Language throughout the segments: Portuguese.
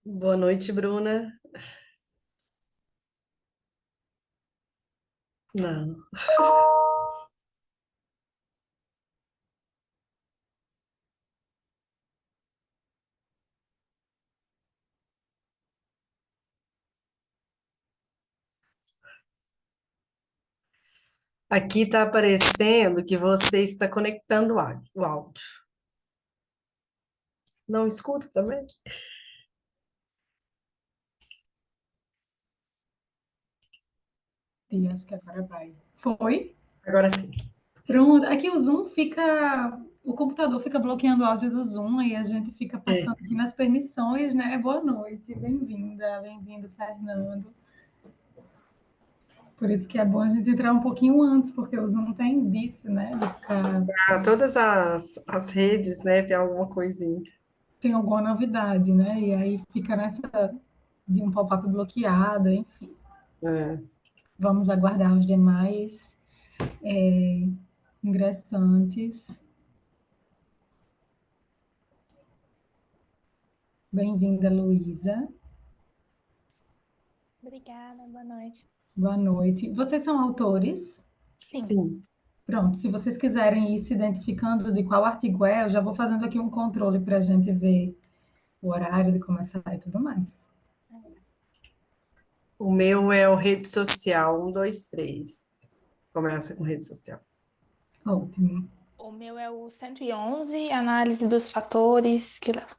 Boa noite, Bruna. Não. Aqui está aparecendo que você está conectando o áudio. Não escuta também? Sim, acho que agora vai. Foi? Agora sim. Pronto. Aqui o Zoom fica. O computador fica bloqueando o áudio do Zoom e a gente fica É. apertando aqui nas permissões, né? Boa noite, bem-vinda, bem-vindo, Fernando. Por isso que é bom a gente entrar um pouquinho antes, porque o Zoom tem disso, né? De ficar... Todas as redes, né, tem alguma coisinha. Tem alguma novidade, né? E aí fica nessa de um pop-up bloqueado, enfim. É. Vamos aguardar os demais ingressantes. Bem-vinda, Luísa. Obrigada, boa noite. Boa noite. Vocês são autores? Sim, Sim. Pronto, se vocês quiserem ir se identificando de qual artigo é, eu já vou fazendo aqui um controle para a gente ver o horário de começar e tudo mais. O meu é o rede social 123. Começa com rede social. Ótimo, o meu é o 111, análise dos fatores que levam.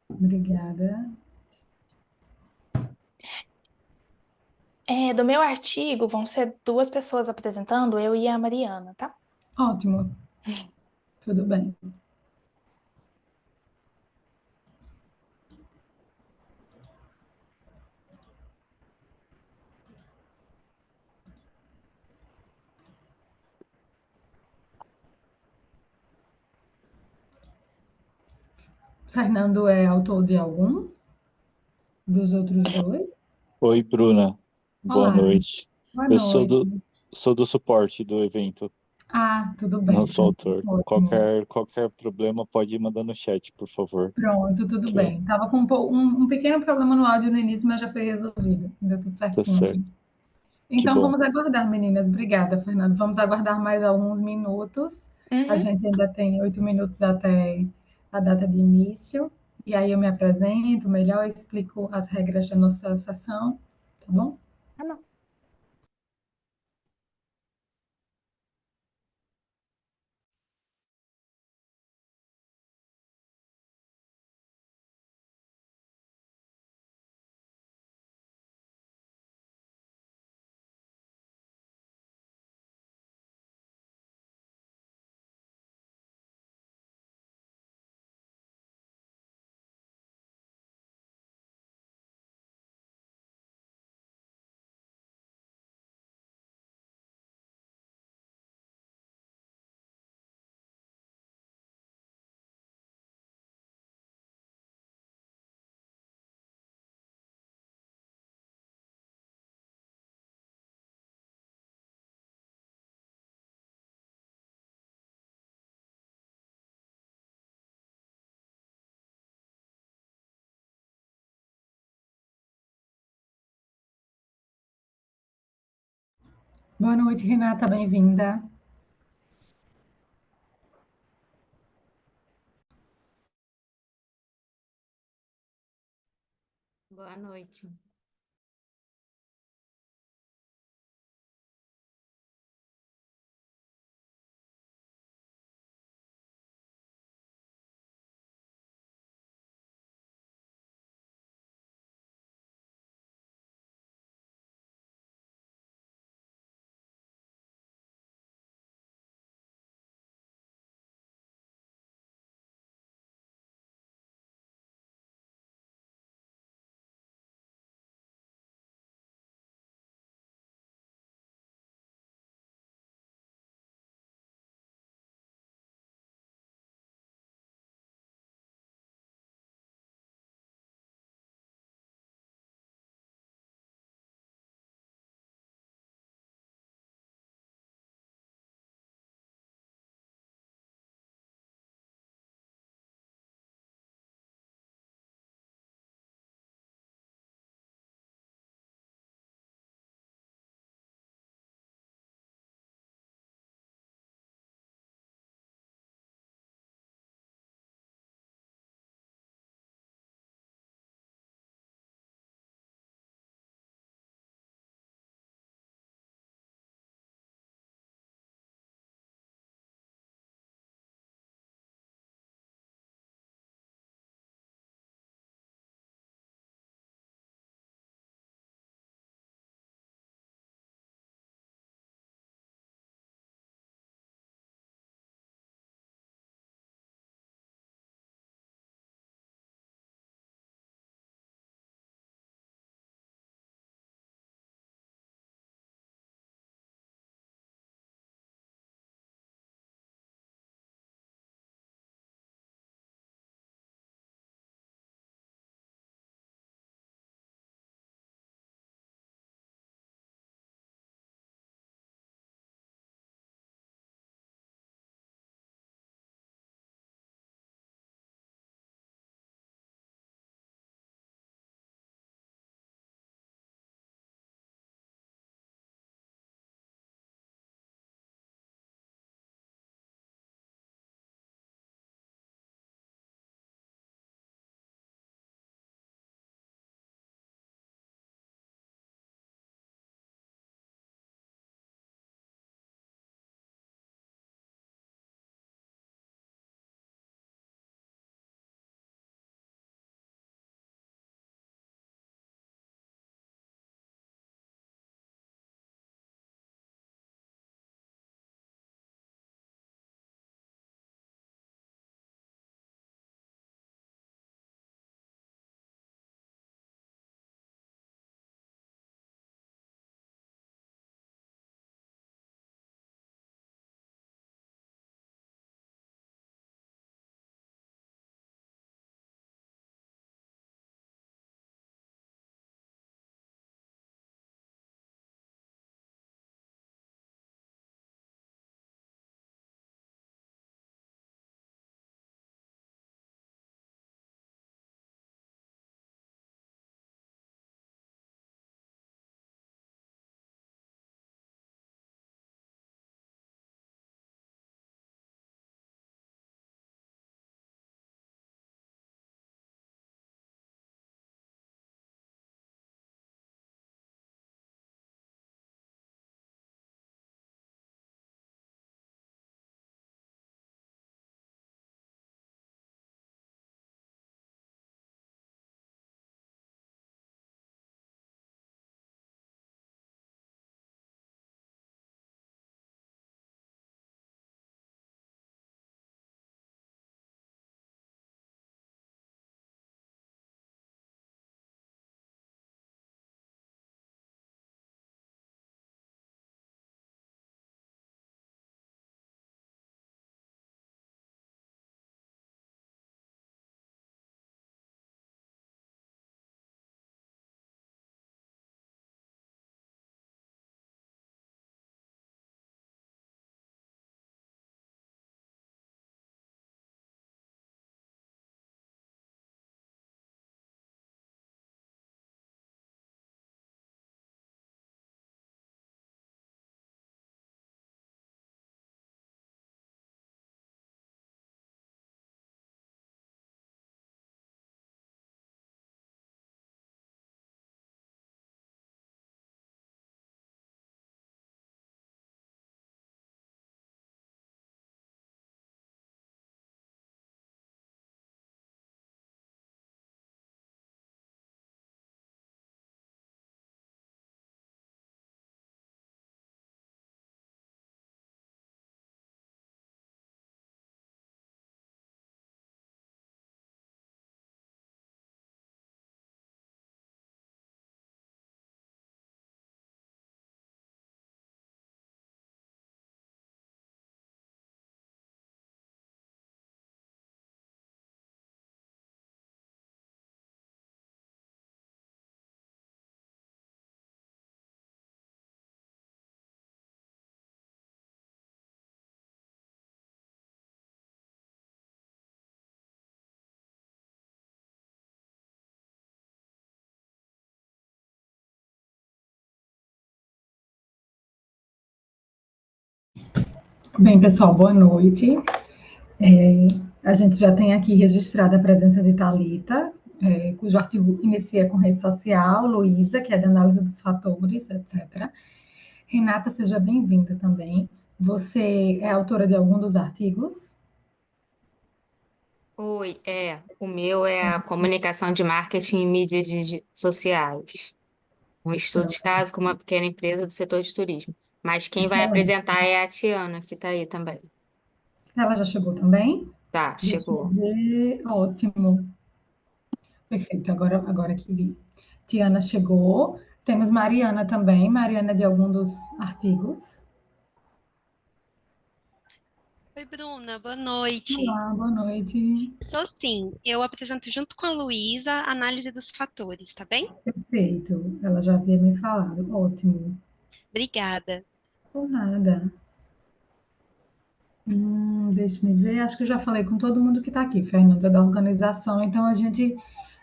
obrigada. Do meu artigo vão ser duas pessoas apresentando, eu e a Mariana, tá? Ótimo, tudo bem. Fernando é autor de algum dos outros dois? Oi, Bruna. Boa Olá, noite. boa Eu noite. sou do suporte do evento, Ah, tudo não bem, sou pronto, autor. ótimo. Qualquer problema pode mandar no chat, por favor. Pronto, tudo Que bem. Tava com um pequeno problema no áudio no início, mas já foi resolvido. Deu tudo tá certinho aqui. certo. Que Então bom. vamos aguardar, meninas. Obrigada, Fernando. Vamos aguardar mais alguns minutos. A Uhum. gente ainda tem 8 minutos até a data de início. E aí eu me apresento melhor, explico as regras da nossa sessão, tá bom? Ah, não. Boa noite, Renata, bem-vinda. Boa noite. Bem, pessoal, boa noite. A gente já tem aqui registrada a presença de Thalita, cujo artigo inicia com rede social, Luísa, que é de análise dos fatores, etc. Renata, seja bem-vinda também. Você é autora de algum dos artigos? Oi, o meu é a comunicação de marketing em mídias sociais. Um estudo de caso com uma pequena empresa do setor de turismo. Mas quem vai Excelente. apresentar é a Tiana, que está aí também. Ela já chegou também? Tá, Deixa eu chegou. ver. Ótimo. Perfeito, agora que vi. Tiana chegou. Temos Mariana também. Mariana é de algum dos artigos. Oi, Bruna, boa noite. Olá, boa noite. Sou sim, eu apresento junto com a Luísa a análise dos fatores, tá bem? Perfeito. Ela já havia me falado. Ótimo. Obrigada. Por nada. Deixa-me ver. Acho que eu já falei com todo mundo que está aqui, Fernanda, da organização. Então, a gente,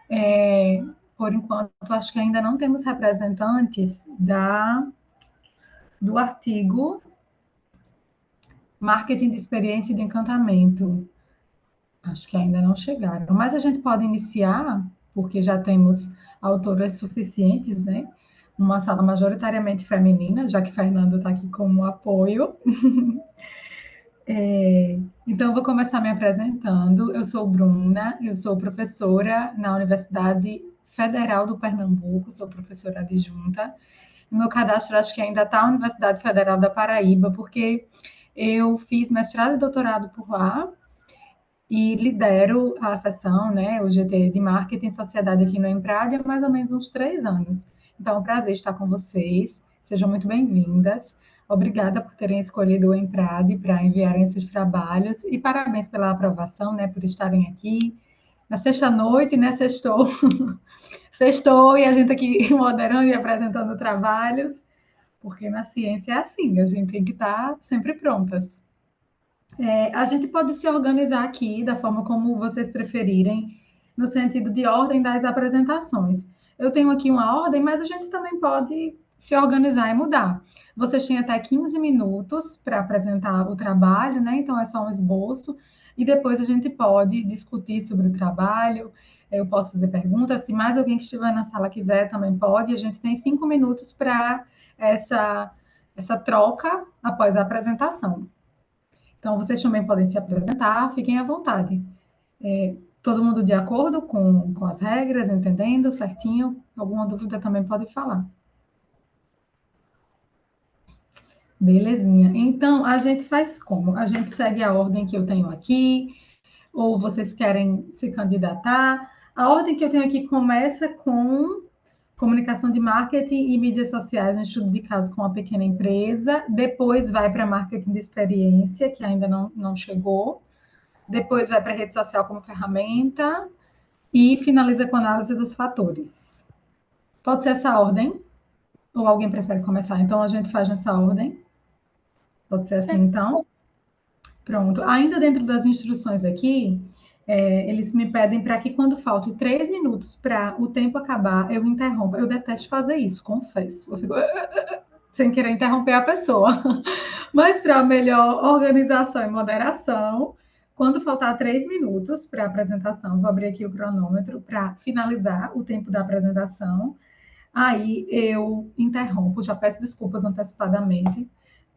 é, por enquanto, acho que ainda não temos representantes do artigo Marketing de Experiência e de Encantamento. Acho que ainda não chegaram. Mas a gente pode iniciar, porque já temos autoras suficientes, né? Uma sala majoritariamente feminina, já que Fernanda está aqui como apoio. Então, eu vou começar me apresentando. Eu sou Bruna, eu sou professora na Universidade Federal do Pernambuco, sou professora adjunta. No meu cadastro, acho que ainda está a Universidade Federal da Paraíba, porque eu fiz mestrado e doutorado por lá e lidero a seção, né, o GT de Marketing e Sociedade aqui no Emprade há mais ou menos uns 3 anos. Então, é um prazer estar com vocês. Sejam muito bem-vindas. Obrigada por terem escolhido o Emprade para enviarem seus trabalhos e parabéns pela aprovação, né, por estarem aqui na sexta-noite, né, sextou, sextou e a gente aqui moderando e apresentando trabalhos, porque na ciência é assim, a gente tem que estar sempre prontas. A gente pode se organizar aqui da forma como vocês preferirem, no sentido de ordem das apresentações. Eu tenho aqui uma ordem, mas a gente também pode se organizar e mudar. Vocês têm até 15 minutos para apresentar o trabalho, né? Então é só um esboço, e depois a gente pode discutir sobre o trabalho. Eu posso fazer perguntas. Se mais alguém que estiver na sala quiser, também pode. A gente tem 5 minutos para essa troca após a apresentação. Então, vocês também podem se apresentar, fiquem à vontade. Todo mundo de acordo com as regras, entendendo certinho? Alguma dúvida também pode falar. Belezinha. Então, a gente faz como? A gente segue a ordem que eu tenho aqui, ou vocês querem se candidatar? A ordem que eu tenho aqui começa com comunicação de marketing e mídias sociais, um estudo de caso com uma pequena empresa, depois vai para marketing de experiência, que ainda não chegou, depois vai para a rede social como ferramenta e finaliza com análise dos fatores. Pode ser essa ordem? Ou alguém prefere começar? Então a gente faz nessa ordem. Pode ser assim, Sim. então? Pronto. Ainda dentro das instruções aqui, eles me pedem para que quando falte 3 minutos para o tempo acabar, eu interrompa. Eu detesto fazer isso, confesso. Eu fico sem querer interromper a pessoa. Mas para melhor organização e moderação, quando faltar 3 minutos para a apresentação, vou abrir aqui o cronômetro para finalizar o tempo da apresentação. Aí eu interrompo, já peço desculpas antecipadamente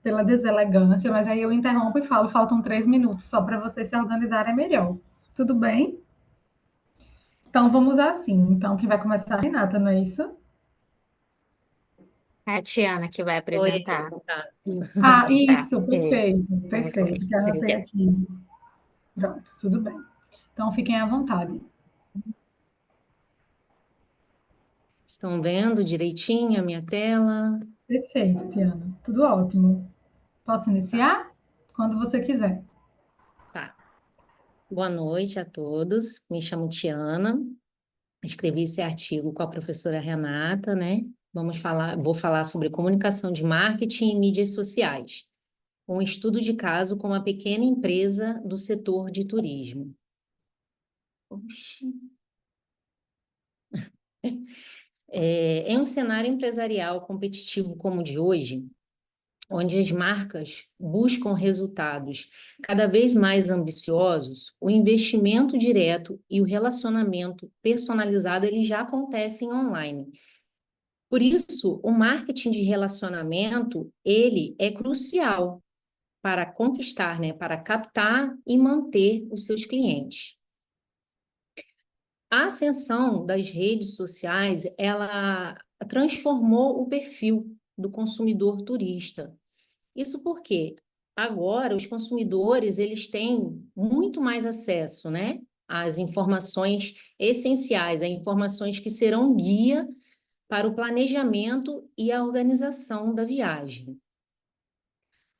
pela deselegância, mas aí eu interrompo e falo, faltam 3 minutos, só para vocês se organizarem melhor. Tudo bem? Então vamos assim. Então, quem vai começar é a Renata, não é isso? É a Tiana que vai Oi, apresentar. tá. Isso, Ah, tá. isso, Isso. perfeito, perfeito. Que anotei Obrigada. aqui. Pronto, tudo bem. Então fiquem à vontade. Estão vendo direitinho a minha tela? Perfeito, Tiana. Tudo ótimo. Posso Tá, iniciar? Quando você quiser. tá. Boa noite a todos. Me chamo Tiana. Escrevi esse artigo com a professora Renata, né? Vou falar sobre comunicação de marketing e mídias sociais. Um estudo de caso com uma pequena empresa do setor de turismo. Oxi. Em um cenário empresarial competitivo como o de hoje, onde as marcas buscam resultados cada vez mais ambiciosos, o investimento direto e o relacionamento personalizado eles já acontecem online. Por isso, o marketing de relacionamento, ele é crucial para conquistar, né, para captar e manter os seus clientes. A ascensão das redes sociais, ela transformou o perfil do consumidor turista. Isso porque agora os consumidores, eles têm muito mais acesso, né, às informações essenciais, a informações que serão guia para o planejamento e a organização da viagem.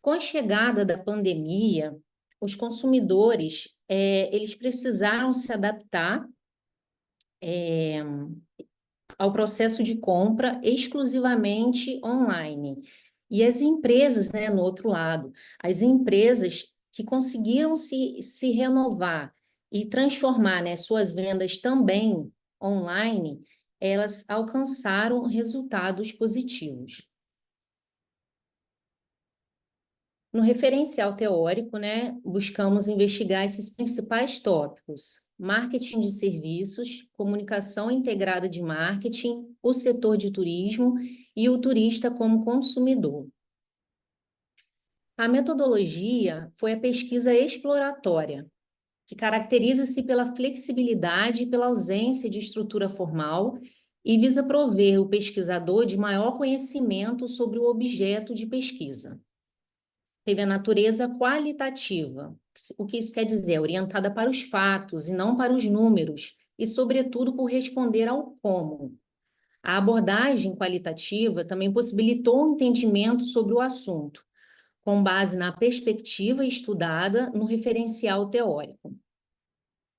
Com a chegada da pandemia, os consumidores, eles precisaram se adaptar ao processo de compra exclusivamente online. E as empresas, né, no outro lado, as empresas que conseguiram se renovar e transformar, né, suas vendas também online, elas alcançaram resultados positivos. No referencial teórico, né, buscamos investigar esses principais tópicos: marketing de serviços, comunicação integrada de marketing, o setor de turismo e o turista como consumidor. A metodologia foi a pesquisa exploratória, que caracteriza-se pela flexibilidade e pela ausência de estrutura formal e visa prover o pesquisador de maior conhecimento sobre o objeto de pesquisa. Teve a natureza qualitativa. O que isso quer dizer? Orientada para os fatos e não para os números, e, sobretudo, por responder ao como. A abordagem qualitativa também possibilitou um entendimento sobre o assunto, com base na perspectiva estudada no referencial teórico.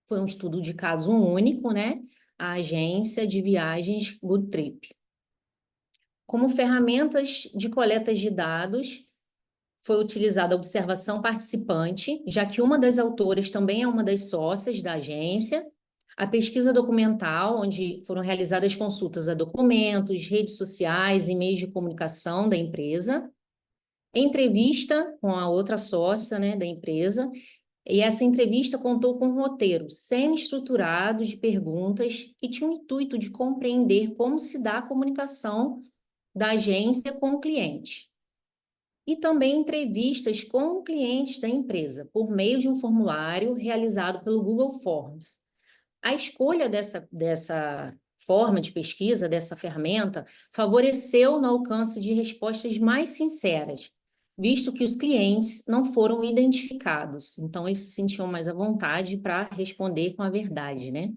Foi um estudo de caso único, né? A agência de viagens Good Trip. Como ferramentas de coleta de dados, foi utilizada a observação participante, já que uma das autoras também é uma das sócias da agência, a pesquisa documental, onde foram realizadas consultas a documentos, redes sociais e meios de comunicação da empresa, entrevista com a outra sócia, né, da empresa, e essa entrevista contou com um roteiro semi-estruturado de perguntas que tinha o intuito de compreender como se dá a comunicação da agência com o cliente. E também entrevistas com clientes da empresa, por meio de um formulário realizado pelo Google Forms. A escolha dessa forma de pesquisa, dessa ferramenta, favoreceu no alcance de respostas mais sinceras, visto que os clientes não foram identificados. Então, eles se sentiam mais à vontade para responder com a verdade, né?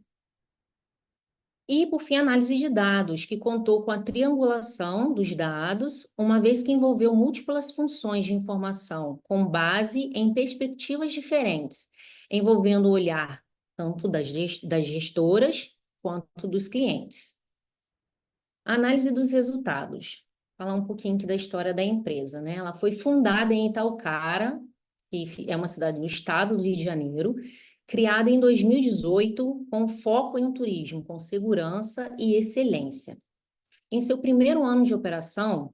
E, por fim, a análise de dados, que contou com a triangulação dos dados, uma vez que envolveu múltiplas funções de informação, com base em perspectivas diferentes, envolvendo o olhar tanto das gestoras quanto dos clientes. A análise dos resultados. Falar um pouquinho aqui da história da empresa, né? Ela foi fundada em Itaocara, que é uma cidade do estado do Rio de Janeiro, criada em 2018 com foco em turismo, com segurança e excelência. Em seu primeiro ano de operação,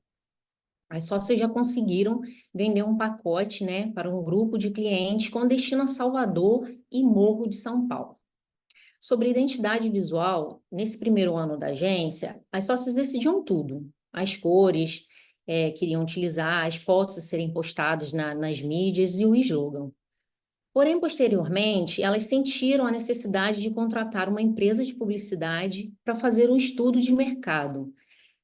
as sócias já conseguiram vender um pacote, né, para um grupo de clientes com destino a Salvador e Morro de São Paulo. Sobre identidade visual, nesse primeiro ano da agência, as sócias decidiam tudo. As cores que iriam utilizar, as fotos a serem postadas nas mídias e o slogan. Porém, posteriormente, elas sentiram a necessidade de contratar uma empresa de publicidade para fazer um estudo de mercado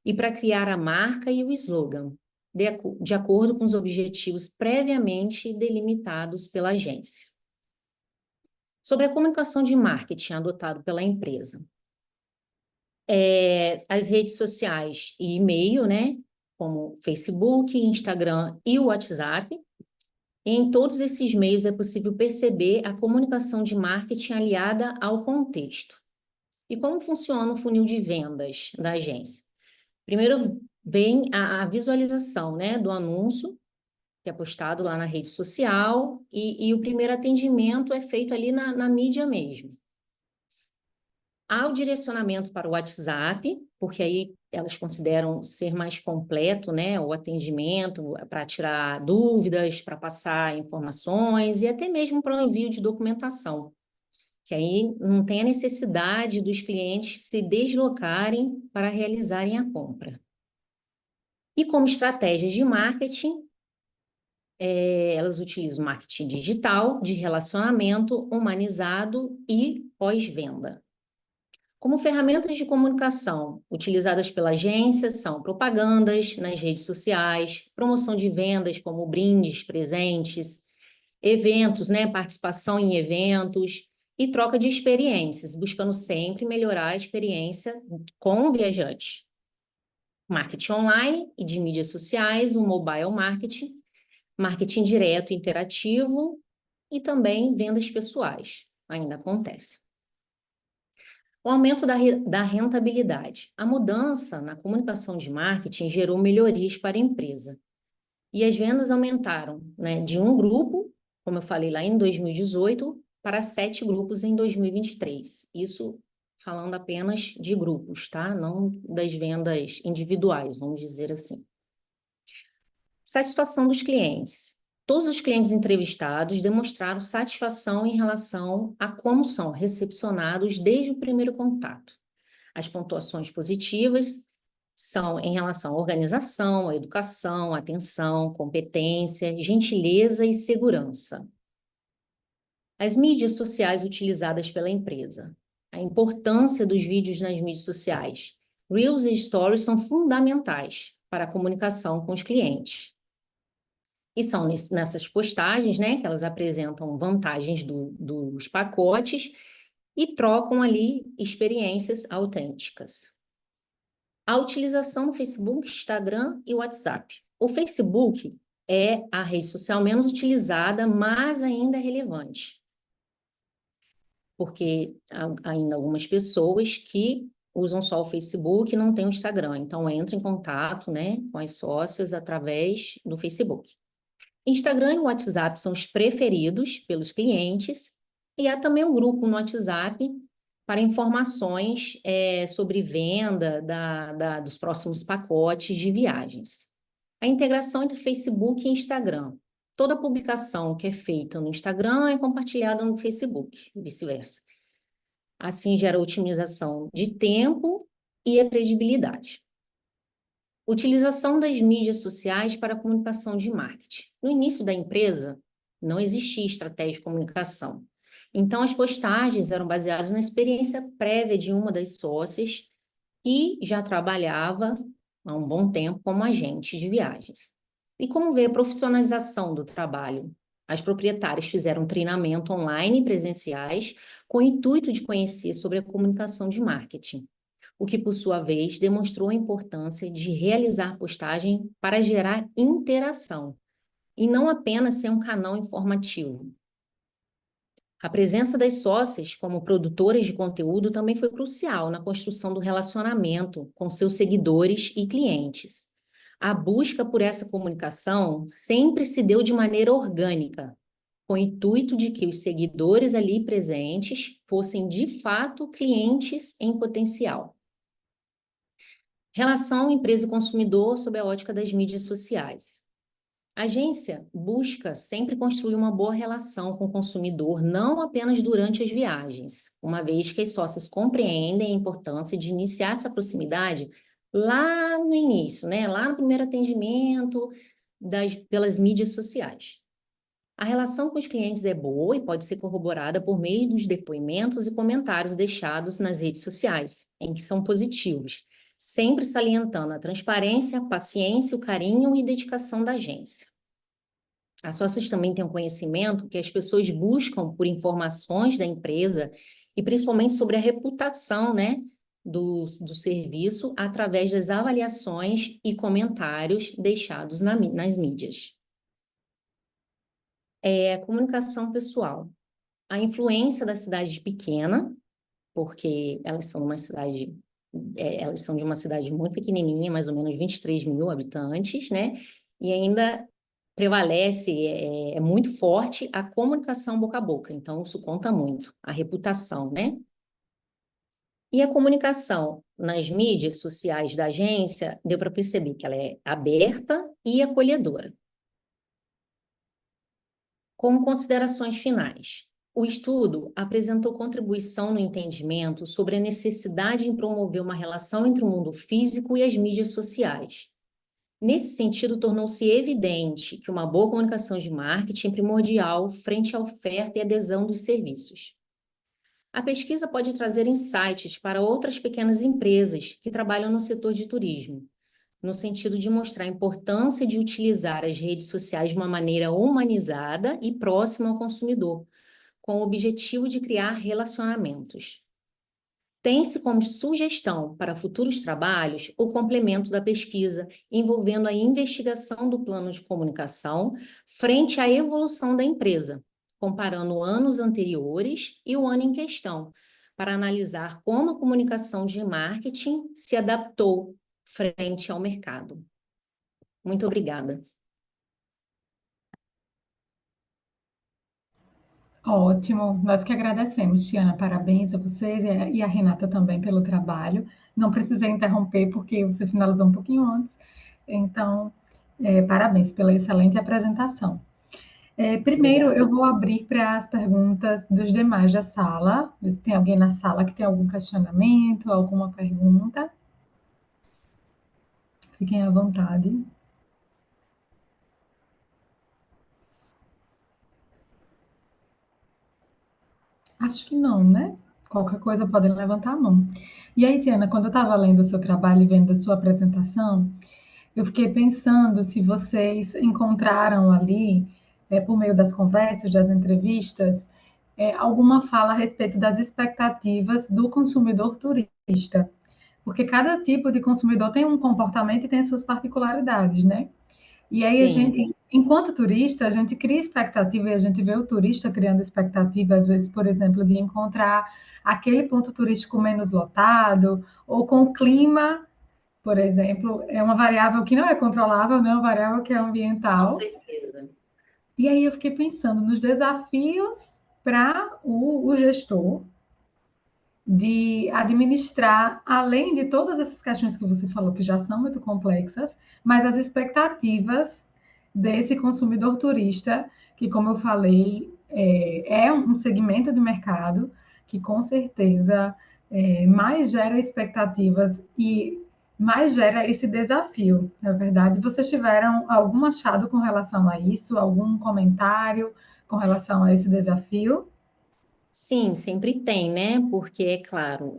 e para criar a marca e o slogan, de acordo com os objetivos previamente delimitados pela agência. Sobre a comunicação de marketing adotado pela empresa. As redes sociais e e-mail, né, como Facebook, Instagram e o WhatsApp. Em todos esses meios é possível perceber a comunicação de marketing aliada ao contexto. E como funciona o funil de vendas da agência? Primeiro vem a visualização, né, do anúncio, que é postado lá na rede social, e o primeiro atendimento é feito ali na mídia mesmo. Há o direcionamento para o WhatsApp, porque aí elas consideram ser mais completo, né, o atendimento, para tirar dúvidas, para passar informações e até mesmo para o envio de documentação, que aí não tem a necessidade dos clientes se deslocarem para realizarem a compra. E como estratégias de marketing, elas utilizam marketing digital, de relacionamento, humanizado e pós-venda. Como ferramentas de comunicação utilizadas pela agência são propagandas nas redes sociais, promoção de vendas como brindes, presentes, eventos, né, participação em eventos e troca de experiências, buscando sempre melhorar a experiência com o viajante. Marketing online e de mídias sociais, o mobile marketing, marketing direto e interativo e também vendas pessoais, ainda acontece. O aumento da rentabilidade. A mudança na comunicação de marketing gerou melhorias para a empresa. E as vendas aumentaram, né, de um grupo, como eu falei lá em 2018, para 7 grupos em 2023. Isso falando apenas de grupos, tá? Não das vendas individuais, vamos dizer assim. Satisfação dos clientes. Todos os clientes entrevistados demonstraram satisfação em relação a como são recepcionados desde o primeiro contato. As pontuações positivas são em relação à organização, à educação, atenção, competência, gentileza e segurança. As mídias sociais utilizadas pela empresa. A importância dos vídeos nas mídias sociais. Reels e Stories são fundamentais para a comunicação com os clientes. E são nessas postagens, né, que elas apresentam vantagens dos pacotes e trocam ali experiências autênticas. A utilização do Facebook, Instagram e WhatsApp. O Facebook é a rede social menos utilizada, mas ainda é relevante. Porque há ainda algumas pessoas que usam só o Facebook e não têm o Instagram. Então, entra em contato, né, com as sócias através do Facebook. Instagram e WhatsApp são os preferidos pelos clientes e há também um grupo no WhatsApp para informações sobre venda dos próximos pacotes de viagens. A integração entre Facebook e Instagram. Toda publicação que é feita no Instagram é compartilhada no Facebook e vice-versa. Assim gera otimização de tempo e a credibilidade. Utilização das mídias sociais para a comunicação de marketing. No início da empresa, não existia estratégia de comunicação. Então, as postagens eram baseadas na experiência prévia de uma das sócias que já trabalhava há um bom tempo como agente de viagens. E como veio a profissionalização do trabalho? As proprietárias fizeram treinamento online e presenciais com o intuito de conhecer sobre a comunicação de marketing, o que, por sua vez, demonstrou a importância de realizar postagem para gerar interação, e não apenas ser um canal informativo. A presença das sócias como produtoras de conteúdo também foi crucial na construção do relacionamento com seus seguidores e clientes. A busca por essa comunicação sempre se deu de maneira orgânica, com o intuito de que os seguidores ali presentes fossem, de fato, clientes em potencial. Relação empresa e consumidor sob a ótica das mídias sociais. A agência busca sempre construir uma boa relação com o consumidor, não apenas durante as viagens, uma vez que as sócias compreendem a importância de iniciar essa proximidade lá no início, né? Lá no primeiro atendimento pelas mídias sociais. A relação com os clientes é boa e pode ser corroborada por meio dos depoimentos e comentários deixados nas redes sociais, em que são positivos, sempre salientando a transparência, a paciência, o carinho e dedicação da agência. As sócias também têm um conhecimento que as pessoas buscam por informações da empresa e principalmente sobre a reputação, né, do serviço através das avaliações e comentários deixados nas mídias. Comunicação pessoal. A influência da cidade pequena, porque elas são de uma cidade muito pequenininha, mais ou menos 23 mil habitantes, né? E ainda prevalece, é muito forte a comunicação boca a boca. Então, isso conta muito, a reputação, né? E a comunicação nas mídias sociais da agência, deu para perceber que ela é aberta e acolhedora. Como considerações finais, o estudo apresentou contribuição no entendimento sobre a necessidade em promover uma relação entre o mundo físico e as mídias sociais. Nesse sentido, tornou-se evidente que uma boa comunicação de marketing é primordial frente à oferta e adesão dos serviços. A pesquisa pode trazer insights para outras pequenas empresas que trabalham no setor de turismo, no sentido de mostrar a importância de utilizar as redes sociais de uma maneira humanizada e próxima ao consumidor, com o objetivo de criar relacionamentos. Tem-se como sugestão para futuros trabalhos o complemento da pesquisa envolvendo a investigação do plano de comunicação frente à evolução da empresa, comparando anos anteriores e o ano em questão, para analisar como a comunicação de marketing se adaptou frente ao mercado. Muito obrigada. Ótimo, nós que agradecemos, Tiana, parabéns a vocês e a Renata também pelo trabalho. Não precisei interromper porque você finalizou um pouquinho antes, então, parabéns pela excelente apresentação. Primeiro, eu vou abrir para as perguntas dos demais da sala, ver se tem alguém na sala que tem algum questionamento, alguma pergunta. Fiquem à vontade. Acho que não, né? Qualquer coisa podem levantar a mão. E aí, Tiana, quando eu estava lendo o seu trabalho e vendo a sua apresentação, eu fiquei pensando se vocês encontraram ali, por meio das conversas, das entrevistas, alguma fala a respeito das expectativas do consumidor turista. Porque cada tipo de consumidor tem um comportamento e tem as suas particularidades, né? E aí a Sim, gente, enquanto turista, a gente cria expectativa e a gente vê o turista criando expectativa, às vezes, por exemplo, de encontrar aquele ponto turístico menos lotado, ou com o clima, por exemplo, é uma variável que não é controlável, não é uma variável que é com ambiental. certeza. E aí eu fiquei pensando nos desafios para o gestor de administrar, além de todas essas questões que você falou, que já são muito complexas, mas as expectativas desse consumidor turista, que, como eu falei, é um segmento de mercado que, com certeza, mais gera expectativas e mais gera esse desafio, na verdade. Vocês tiveram algum achado com relação a isso? Algum comentário com relação a esse desafio? Sim, sempre tem, né? Porque, é claro,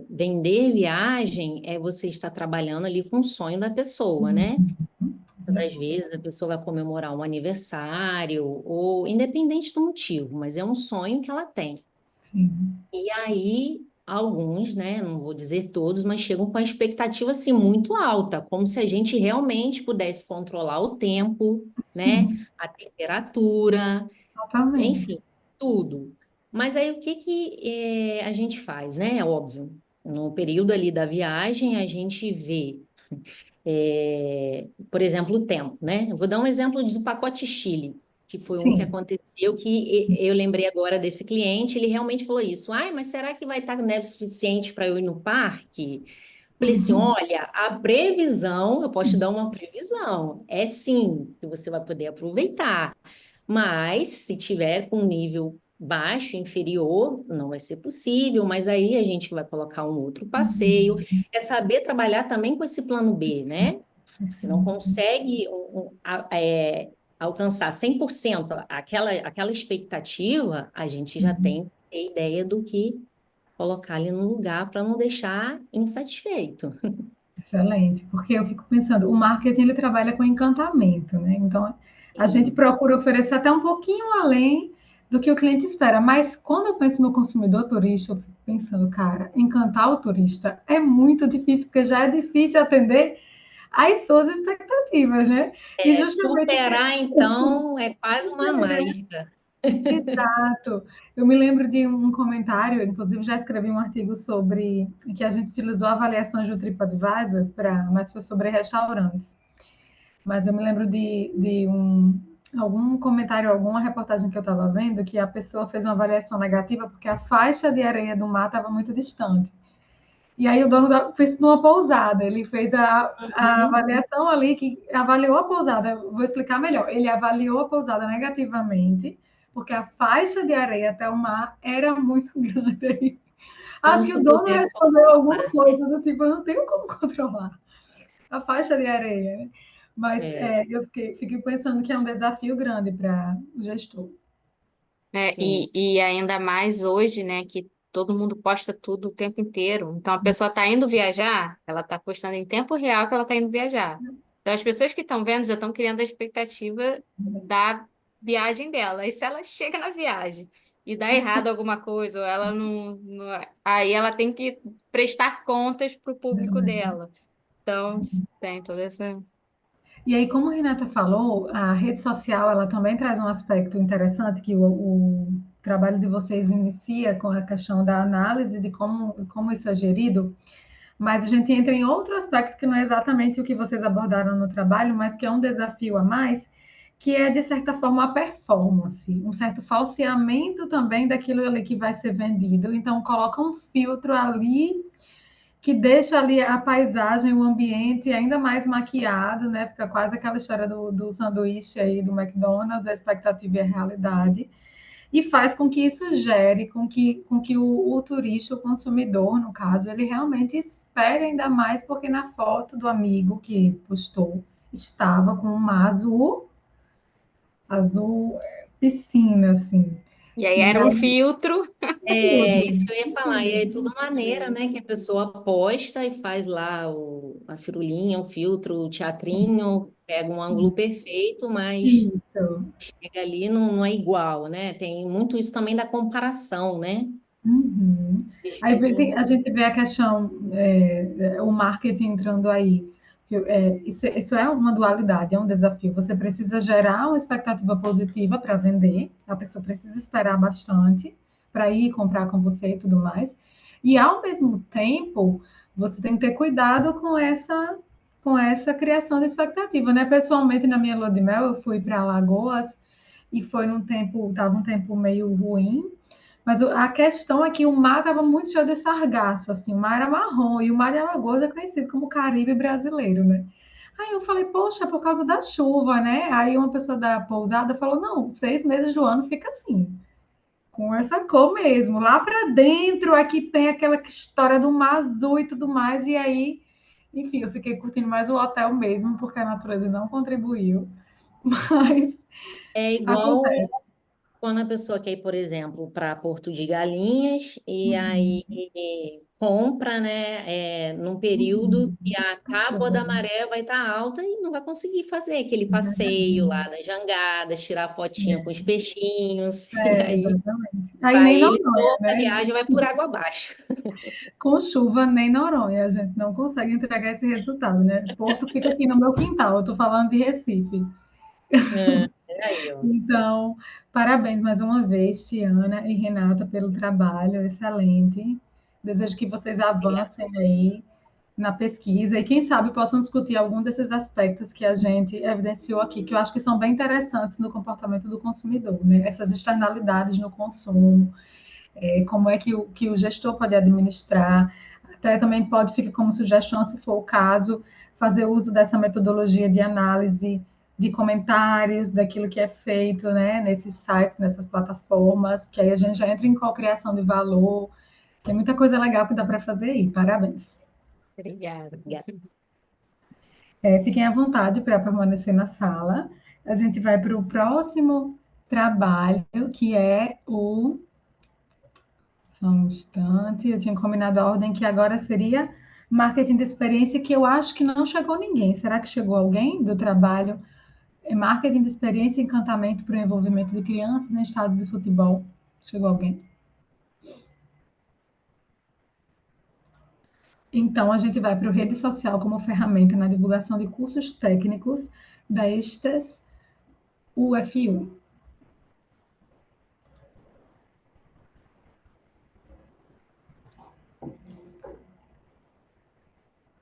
vender viagem é você estar trabalhando ali com o sonho da pessoa, né? Muitas das vezes a pessoa vai comemorar um aniversário, ou independente do motivo, mas é um sonho que ela tem. Sim, E aí, alguns, né? Não vou dizer todos, mas chegam com a expectativa assim muito alta, como se a gente realmente pudesse controlar o tempo, né? A temperatura. exatamente. Enfim, tudo. Mas aí o que que a gente faz, né? É óbvio, no período ali da viagem, a gente vê, por exemplo, o tempo, né? Eu vou dar um exemplo do pacote Chile, que foi um que Sim. aconteceu, que eu lembrei agora desse cliente, ele realmente falou isso. Ai, mas será que vai estar neve suficiente para eu ir no parque? Falei assim, Uhum. olha, a previsão, eu posso te dar uma previsão, é sim, que você vai poder aproveitar. Mas, se tiver com um nível baixo, inferior, não vai ser possível, mas aí a gente vai colocar um outro passeio. É saber trabalhar também com esse plano B, né? Se não Excelente. consegue alcançar 100% aquela expectativa, a gente já Uhum. tem a ideia do que colocar ali no lugar para não deixar insatisfeito. Excelente, porque eu fico pensando, o marketing ele trabalha com encantamento, né? Então a gente Sim. procura oferecer até um pouquinho além do que o cliente espera, mas quando eu penso no consumidor turista, eu fico pensando, cara, encantar o turista é muito difícil, porque já é difícil atender às suas expectativas, né? E justamente Superar, então, é quase uma mágica. exato. Eu me lembro de um comentário, inclusive já escrevi um artigo sobre que a gente utilizou avaliações do TripAdvisor mas foi sobre restaurantes. Mas eu me lembro algum comentário, alguma reportagem que eu estava vendo que a pessoa fez uma avaliação negativa porque a faixa de areia do mar estava muito distante. E aí o dono fez numa pousada, ele fez a avaliação ali, que avaliou a pousada. Eu vou explicar melhor. Ele avaliou a pousada negativamente, porque a faixa de areia até o mar era muito grande. Como Acho que se o dono pudesse respondeu alguma controlar. coisa do tipo, eu não tenho como controlar a faixa de areia, né? Mas É, eu fiquei pensando que é um desafio grande para o gestor. sim. E ainda mais hoje, né, que todo mundo posta tudo o tempo inteiro. Então, a pessoa está indo viajar, ela está postando em tempo real que ela está indo viajar. Então, as pessoas que estão vendo já estão criando a expectativa da viagem dela. E se ela chega na viagem e dá errado alguma coisa, ou ela aí ela tem que prestar contas para o público dela. Então, tem toda essa. E aí, como a Renata falou, a rede social ela também traz um aspecto interessante que o trabalho de vocês inicia com a questão da análise de como isso é gerido, mas a gente entra em outro aspecto que não é exatamente o que vocês abordaram no trabalho, mas que é um desafio a mais, que é, de certa forma, a performance, um certo falseamento também daquilo ali que vai ser vendido. Então, coloca um filtro ali que deixa ali a paisagem, o ambiente ainda mais maquiado, né? Fica quase aquela história do sanduíche aí do McDonald's, a expectativa e a realidade, e faz com que isso gere, com que o turista, o consumidor, no caso, ele realmente espere ainda mais, porque na foto do amigo que postou estava com um mar azul piscina, assim. E aí E era um aí, filtro. É isso que eu ia falar. E é tudo maneira, né? Que a pessoa posta e faz lá a firulinha, o filtro, o teatrinho, pega um ângulo perfeito, mas isso. chega ali não é igual, né? Tem muito isso também da comparação, né? Uhum. Aí a gente vê a questão, o marketing entrando aí. Isso é uma dualidade, é um desafio. Você precisa gerar uma expectativa positiva para vender, a pessoa precisa esperar bastante para ir comprar com você e tudo mais. E, ao mesmo tempo, você tem que ter cuidado com essa criação de expectativa, né? Pessoalmente, na minha lua de mel, eu fui para Alagoas e foi estava um tempo meio ruim, mas a questão é que o mar estava muito cheio de sargaço, assim, o mar era marrom, e o mar de Alagoas é conhecido como Caribe brasileiro, né? Aí eu falei, poxa, é por causa da chuva, né? Aí uma pessoa da pousada falou, não, 6 meses do ano fica assim, com essa cor mesmo. Lá para dentro é que tem aquela história do mar azul e tudo mais, e aí, enfim, eu fiquei curtindo mais o hotel mesmo, porque a natureza não contribuiu, mas É igual acontece. quando a pessoa quer ir, por exemplo, para Porto de Galinhas e Uhum, aí compra, né, num período uhum. que a tábua da maré vai estar alta e não vai conseguir fazer aquele passeio lá das jangadas, tirar fotinha com os peixinhos, e aí Exatamente. Aí para nem ele Noronha, toda a né? viagem vai por água abaixo. Com chuva, nem Noronha. A gente não consegue entregar esse resultado, né? Porto fica aqui no meu quintal. Eu tô falando de Recife. Aí, ó. Então, parabéns mais uma vez, Tiana e Renata, pelo trabalho excelente. Desejo que vocês Obrigada. avancem aí na pesquisa e, quem sabe, possam discutir algum desses aspectos que a gente evidenciou aqui, que eu acho que são bem interessantes no comportamento do consumidor, né? Essas externalidades no consumo, como é que o gestor pode administrar. Até também pode ficar como sugestão, se for o caso, fazer uso dessa metodologia de análise de comentários daquilo que é feito, né, nesses sites, nessas plataformas, que aí a gente já entra em cocriação de valor. Tem muita coisa legal que dá para fazer aí. Parabéns. Obrigada. Fiquem à vontade para permanecer na sala. A gente vai para o próximo trabalho, que é o. Só um instante, eu tinha combinado a ordem que agora seria marketing de experiência, que eu acho que não chegou ninguém. Será que chegou alguém do trabalho? Marketing de experiência e encantamento para o envolvimento de crianças em estado de futebol. Chegou alguém? Então, a gente vai para o rede social como ferramenta na divulgação de cursos técnicos da ESTES UFU.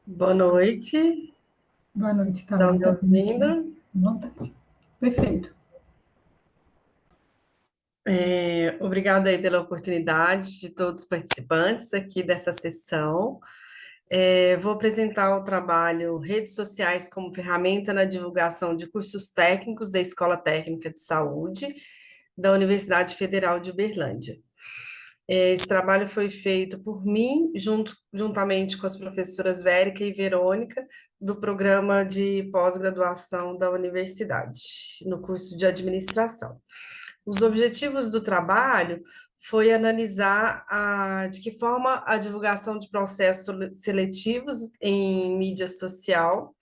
Boa noite. Boa noite, Estão me Thalita. ouvindo? Boa vontade. Perfeito. Obrigada aí pela oportunidade de todos os participantes aqui dessa sessão. Vou apresentar o trabalho Redes Sociais como ferramenta na divulgação de cursos técnicos da Escola Técnica de Saúde da Universidade Federal de Uberlândia. Esse trabalho foi feito por mim, juntamente com as professoras Vérica e Verônica, do programa de pós-graduação da universidade, no curso de administração. Os objetivos do trabalho foi analisar de que forma a divulgação de processos seletivos em mídia social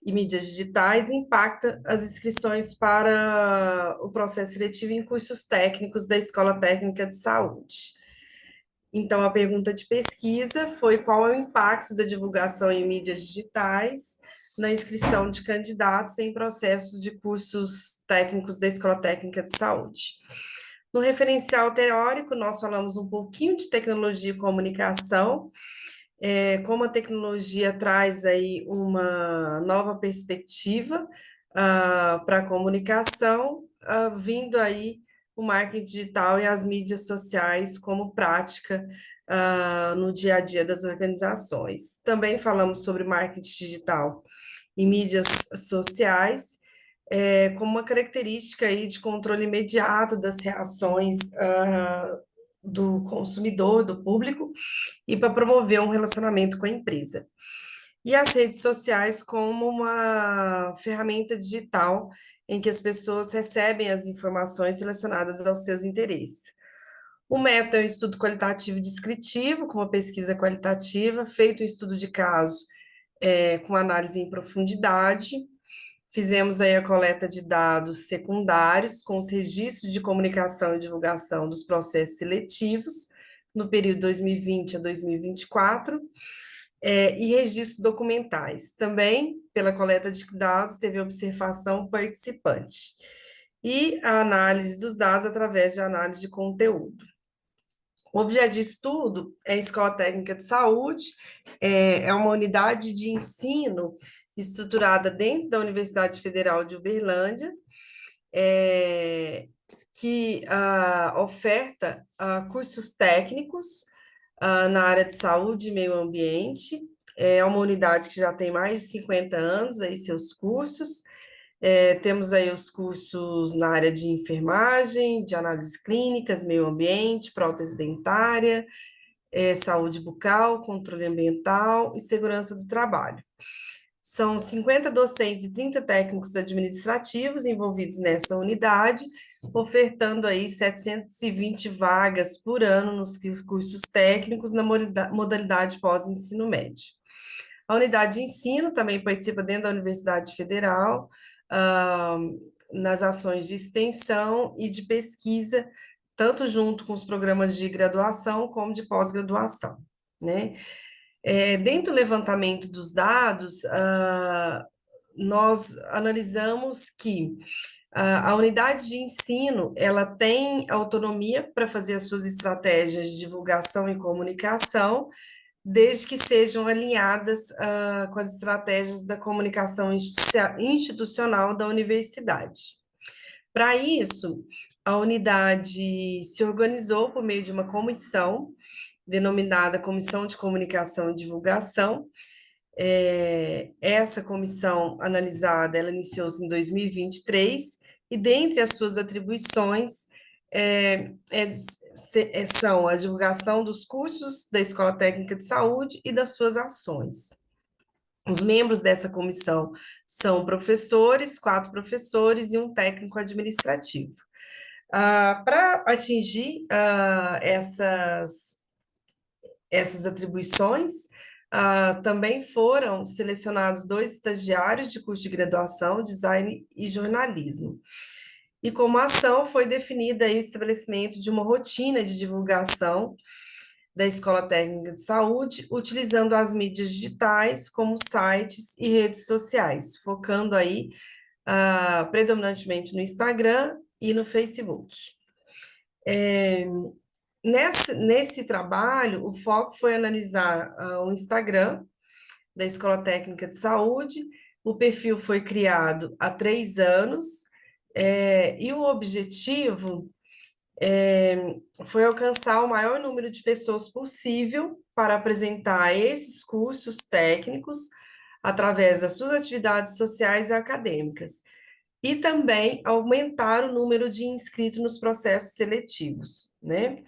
e mídias digitais impacta as inscrições para o processo seletivo em cursos técnicos da Escola Técnica de Saúde. Então, a pergunta de pesquisa foi qual é o impacto da divulgação em mídias digitais na inscrição de candidatos em processos de cursos técnicos da Escola Técnica de Saúde. No referencial teórico, nós falamos um pouquinho de tecnologia e comunicação, como a tecnologia traz aí uma nova perspectiva para a comunicação, vindo aí o marketing digital e as mídias sociais como prática no dia a dia das organizações. Também falamos sobre marketing digital e mídias sociais, como uma característica aí de controle imediato das reações do consumidor, do público, e para promover um relacionamento com a empresa. E as redes sociais como uma ferramenta digital em que as pessoas recebem as informações relacionadas aos seus interesses. O método é um estudo qualitativo descritivo, com uma pesquisa qualitativa, feito um estudo de caso com análise em profundidade. Fizemos aí a coleta de dados secundários com os registros de comunicação e divulgação dos processos seletivos no período 2020 a 2024, e registros documentais. Também, pela coleta de dados, teve observação participante e a análise dos dados através de análise de conteúdo. O objeto de estudo é a Escola Técnica de Saúde, é uma unidade de ensino estruturada dentro da Universidade Federal de Uberlândia, que oferta cursos técnicos na área de saúde e meio ambiente. É uma unidade que já tem mais de 50 anos, aí seus cursos. Temos aí os cursos na área de enfermagem, de análises clínicas, meio ambiente, prótese dentária, saúde bucal, controle ambiental e segurança do trabalho. São 50 docentes e 30 técnicos administrativos envolvidos nessa unidade, ofertando aí 720 vagas por ano nos cursos técnicos na modalidade pós-ensino médio. A unidade de ensino também participa dentro da Universidade Federal, nas ações de extensão e de pesquisa, tanto junto com os programas de graduação como de pós-graduação, né? Dentro do levantamento dos dados, nós analisamos que a unidade de ensino, ela tem autonomia para fazer as suas estratégias de divulgação e comunicação, desde que sejam alinhadas com as estratégias da comunicação institucional da universidade. Para isso, a unidade se organizou por meio de uma comissão, denominada Comissão de Comunicação e Divulgação. Essa comissão analisada, ela iniciou-se em 2023, e dentre as suas atribuições são a divulgação dos cursos da Escola Técnica de Saúde e das suas ações. Os membros dessa comissão são professores, 4 professores e um técnico administrativo. Para atingir essas atribuições, também foram selecionados 2 estagiários de curso de graduação, design e jornalismo. E como ação foi definida aí o estabelecimento de uma rotina de divulgação da Escola Técnica de Saúde, utilizando as mídias digitais como sites e redes sociais, focando aí predominantemente no Instagram e no Facebook. Nesse trabalho, o foco foi analisar o Instagram da Escola Técnica de Saúde. O perfil foi criado há 3 anos, e o objetivo foi alcançar o maior número de pessoas possível para apresentar esses cursos técnicos através das suas atividades sociais e acadêmicas, e também aumentar o número de inscritos nos processos seletivos, né?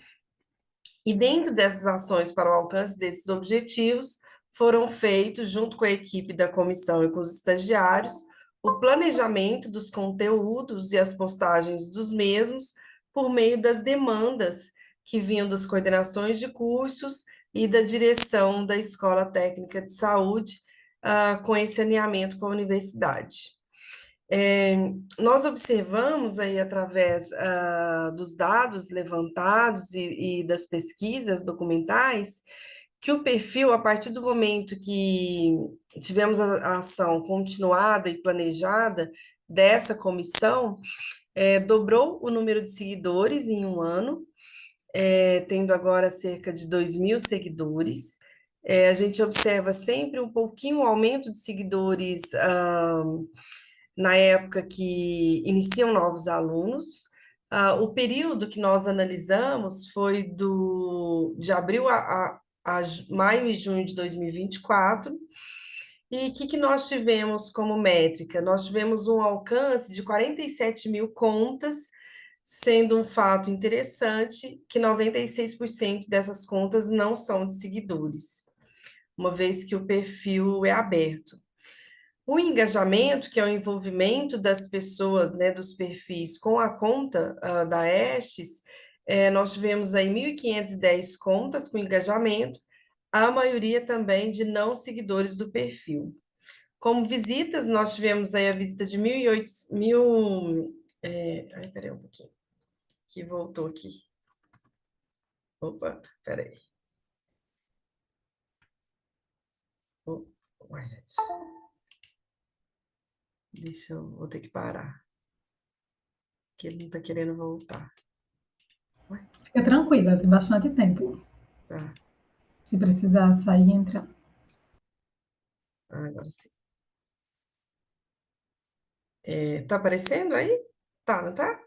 E dentro dessas ações para o alcance desses objetivos, foram feitos, junto com a equipe da comissão e com os estagiários, o planejamento dos conteúdos e as postagens dos mesmos por meio das demandas que vinham das coordenações de cursos e da direção da Escola Técnica de Saúde, com esse alinhamento com a universidade. Nós observamos aí, através dos dados levantados e das pesquisas documentais, que o perfil, a partir do momento que tivemos a ação continuada e planejada dessa comissão, dobrou o número de seguidores em um ano, tendo agora cerca de 2.000 seguidores. A gente observa sempre um pouquinho o aumento de seguidores na época que iniciam novos alunos. O período que nós analisamos foi de abril a maio e junho de 2024. E o que nós tivemos como métrica? Nós tivemos um alcance de 47.000 contas, sendo um fato interessante que 96% dessas contas não são de seguidores, uma vez que o perfil é aberto. O engajamento, que é o envolvimento das pessoas, né, dos perfis com a conta da Estes, nós tivemos aí 1.510 contas com engajamento, a maioria também de não seguidores do perfil. Como visitas, nós tivemos aí a visita de 1.800... peraí um pouquinho, que voltou aqui. Opa, peraí. Ué, gente. Vou ter que parar, que ele não está querendo voltar. Ué? Fica tranquila, tem bastante tempo. Tá. Se precisar sair e entrar. Agora sim. Tá aparecendo aí? Tá, não tá?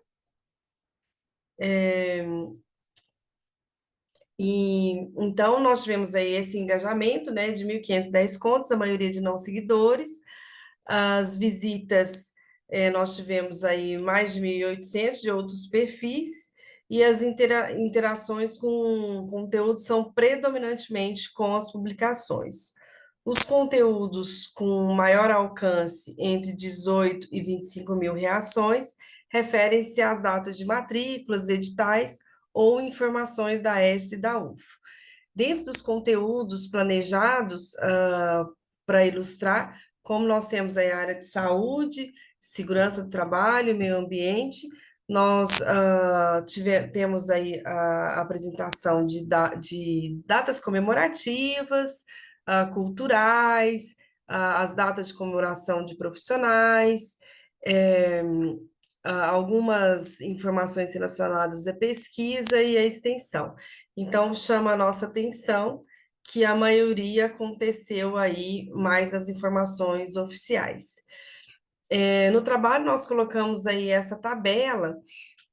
Então, nós tivemos aí esse engajamento, né, de 1.510 contas, a maioria de não seguidores. As visitas, nós tivemos aí mais de 1.800 de outros perfis, e as interações com conteúdo são predominantemente com as publicações. Os conteúdos com maior alcance, entre 18 e 25 mil reações, referem-se às datas de matrículas, editais ou informações da EST e da UFO. Dentro dos conteúdos planejados para ilustrar, como nós temos aí a área de saúde, segurança do trabalho e meio ambiente, nós temos aí a apresentação de datas comemorativas, culturais, as datas de comemoração de profissionais, algumas informações relacionadas à pesquisa e à extensão. Então, chama a nossa atenção que a maioria aconteceu aí mais nas informações oficiais. No trabalho, nós colocamos aí essa tabela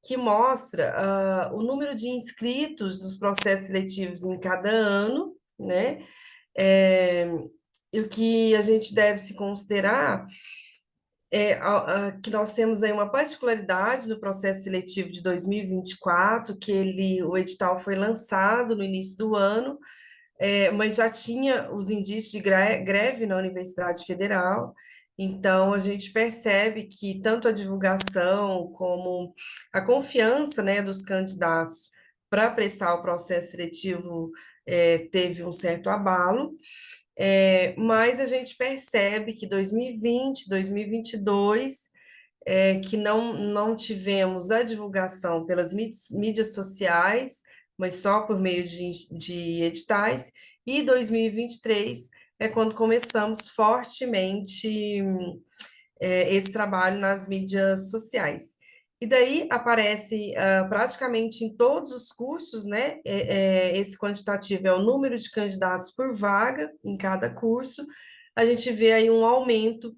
que mostra o número de inscritos dos processos seletivos em cada ano, né? E o que a gente deve se considerar que nós temos aí uma particularidade do processo seletivo de 2024, que o edital foi lançado no início do ano, mas já tinha os indícios de greve na Universidade Federal. Então, a gente percebe que tanto a divulgação como a confiança, né, dos candidatos para prestar o processo seletivo teve um certo abalo. Mas a gente percebe que 2020, 2022, que não tivemos a divulgação pelas mídias sociais, mas só por meio de editais, e 2023 é quando começamos fortemente esse trabalho nas mídias sociais. E daí aparece praticamente em todos os cursos, né? Esse quantitativo é o número de candidatos por vaga em cada curso. A gente vê aí um aumento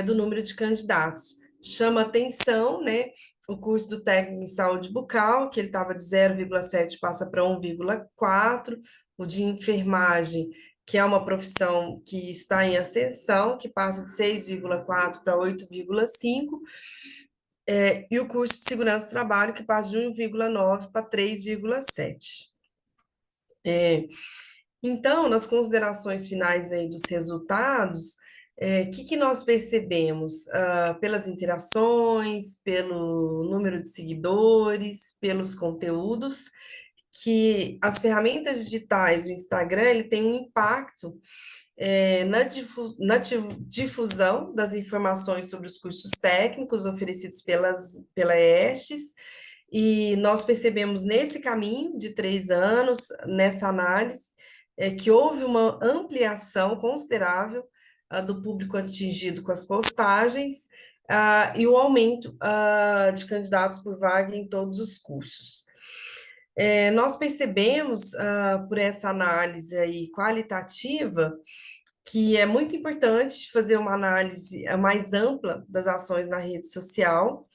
do número de candidatos. Chama atenção, né? o curso do técnico em saúde bucal, que ele estava de 0,7 passa para 1,4, o de enfermagem, que é uma profissão que está em ascensão, que passa de 6,4 para 8,5, e o curso de segurança do trabalho, que passa de 1,9 para 3,7. Então, nas considerações finais aí dos resultados, o que nós percebemos? Pelas interações, pelo número de seguidores, pelos conteúdos, que as ferramentas digitais, o Instagram, ele tem um impacto na difusão das informações sobre os cursos técnicos oferecidos pela EStes, e nós percebemos nesse caminho de 3 anos, nessa análise, que houve uma ampliação considerável do público atingido com as postagens, e o aumento de candidatos por vaga em todos os cursos. Nós percebemos, por essa análise aí qualitativa, que é muito importante fazer uma análise mais ampla das ações na rede social,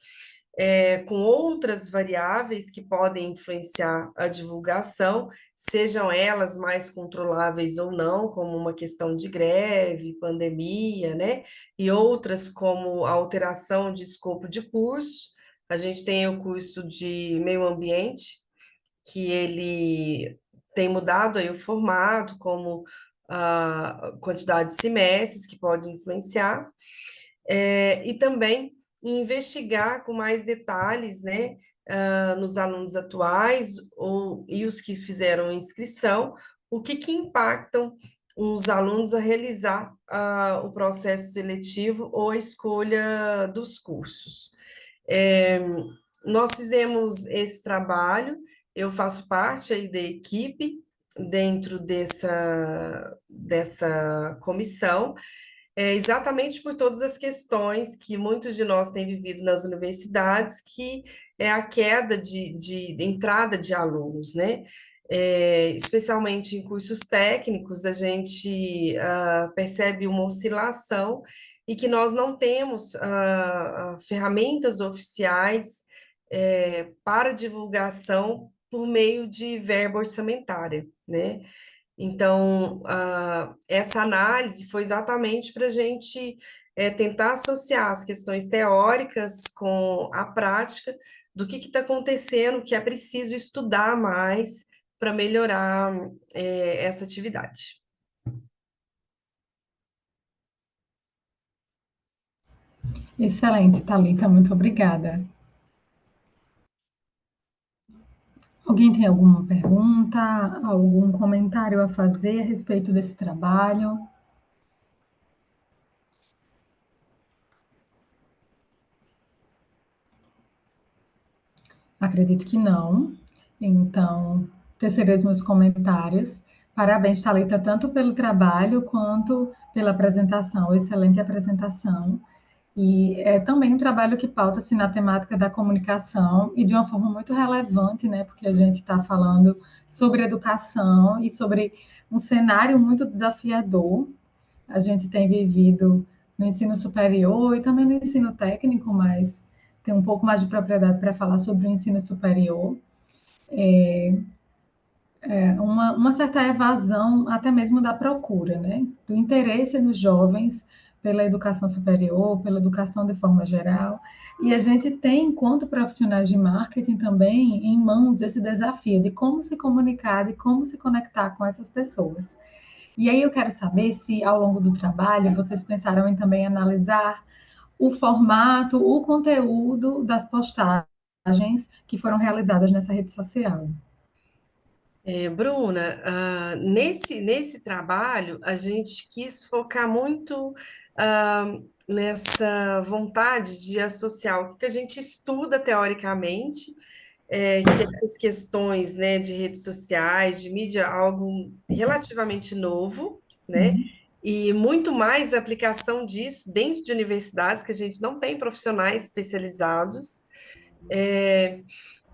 com outras variáveis que podem influenciar a divulgação, sejam elas mais controláveis ou não, como uma questão de greve, pandemia, né? E outras como a alteração de escopo de curso. A gente tem o curso de meio ambiente, que ele tem mudado aí o formato, como a quantidade de semestres que pode influenciar, e também investigar com mais detalhes, né, nos alunos atuais e os que fizeram inscrição, o que impactam os alunos a realizar o processo seletivo ou a escolha dos cursos. Nós fizemos esse trabalho, eu faço parte aí da equipe dentro dessa comissão, exatamente por todas as questões que muitos de nós têm vivido nas universidades, que é a queda de entrada de alunos, né? Especialmente em cursos técnicos, a gente percebe uma oscilação e que nós não temos ferramentas oficiais para divulgação por meio de verba orçamentária, né? Então, essa análise foi exatamente para a gente tentar associar as questões teóricas com a prática do que está acontecendo, que é preciso estudar mais para melhorar essa atividade. Excelente, Thalita, muito obrigada. Alguém tem alguma pergunta, algum comentário a fazer a respeito desse trabalho? Acredito que não. Então, tecerei os meus comentários. Parabéns, Thalita, tanto pelo trabalho quanto pela apresentação, excelente apresentação. E é também um trabalho que pauta-se na temática da comunicação e de uma forma muito relevante, né? Porque a gente está falando sobre educação e sobre um cenário muito desafiador. A gente tem vivido no ensino superior e também no ensino técnico, mas tem um pouco mais de propriedade para falar sobre o ensino superior. Uma certa evasão até mesmo da procura, né? Do interesse nos jovens pela educação superior, pela educação de forma geral. E a gente tem, enquanto profissionais de marketing, também em mãos esse desafio de como se comunicar, de como se conectar com essas pessoas. E aí eu quero saber se, ao longo do trabalho, vocês pensaram em também analisar o formato, o conteúdo das postagens que foram realizadas nessa rede social. Bruna, nesse trabalho, a gente quis focar muito nessa vontade de associar o que a gente estuda teoricamente, que essas questões, né, de redes sociais, de mídia, algo relativamente novo, né? E muito mais a aplicação disso dentro de universidades, que a gente não tem profissionais especializados.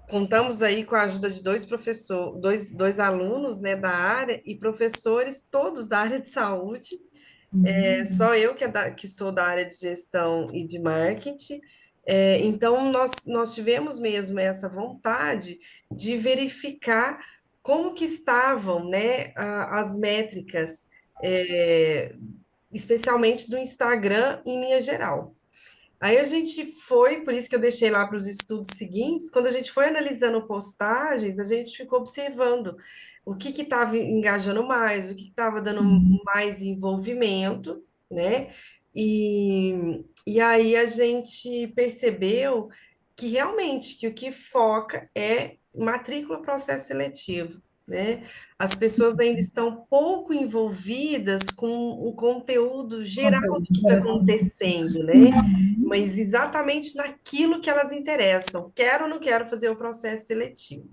Contamos aí com a ajuda de dois alunos, né, da área e professores todos da área de saúde. Só eu que sou da área de gestão e de marketing. Então, nós tivemos mesmo essa vontade de verificar como que estavam, né, as métricas, é, especialmente do Instagram em linha geral. Aí a gente foi, por isso que eu deixei lá para os estudos seguintes, quando a gente foi analisando postagens, a gente ficou observando o que estava engajando mais, o que estava dando Sim. mais envolvimento, né? E aí a gente percebeu que realmente que o que foca é matrícula processo seletivo, né? As pessoas ainda estão pouco envolvidas com o conteúdo geral Conteúdo do que está interessante. acontecendo, né? Uhum. Mas exatamente naquilo que elas interessam. Quero ou não quero fazer o processo seletivo.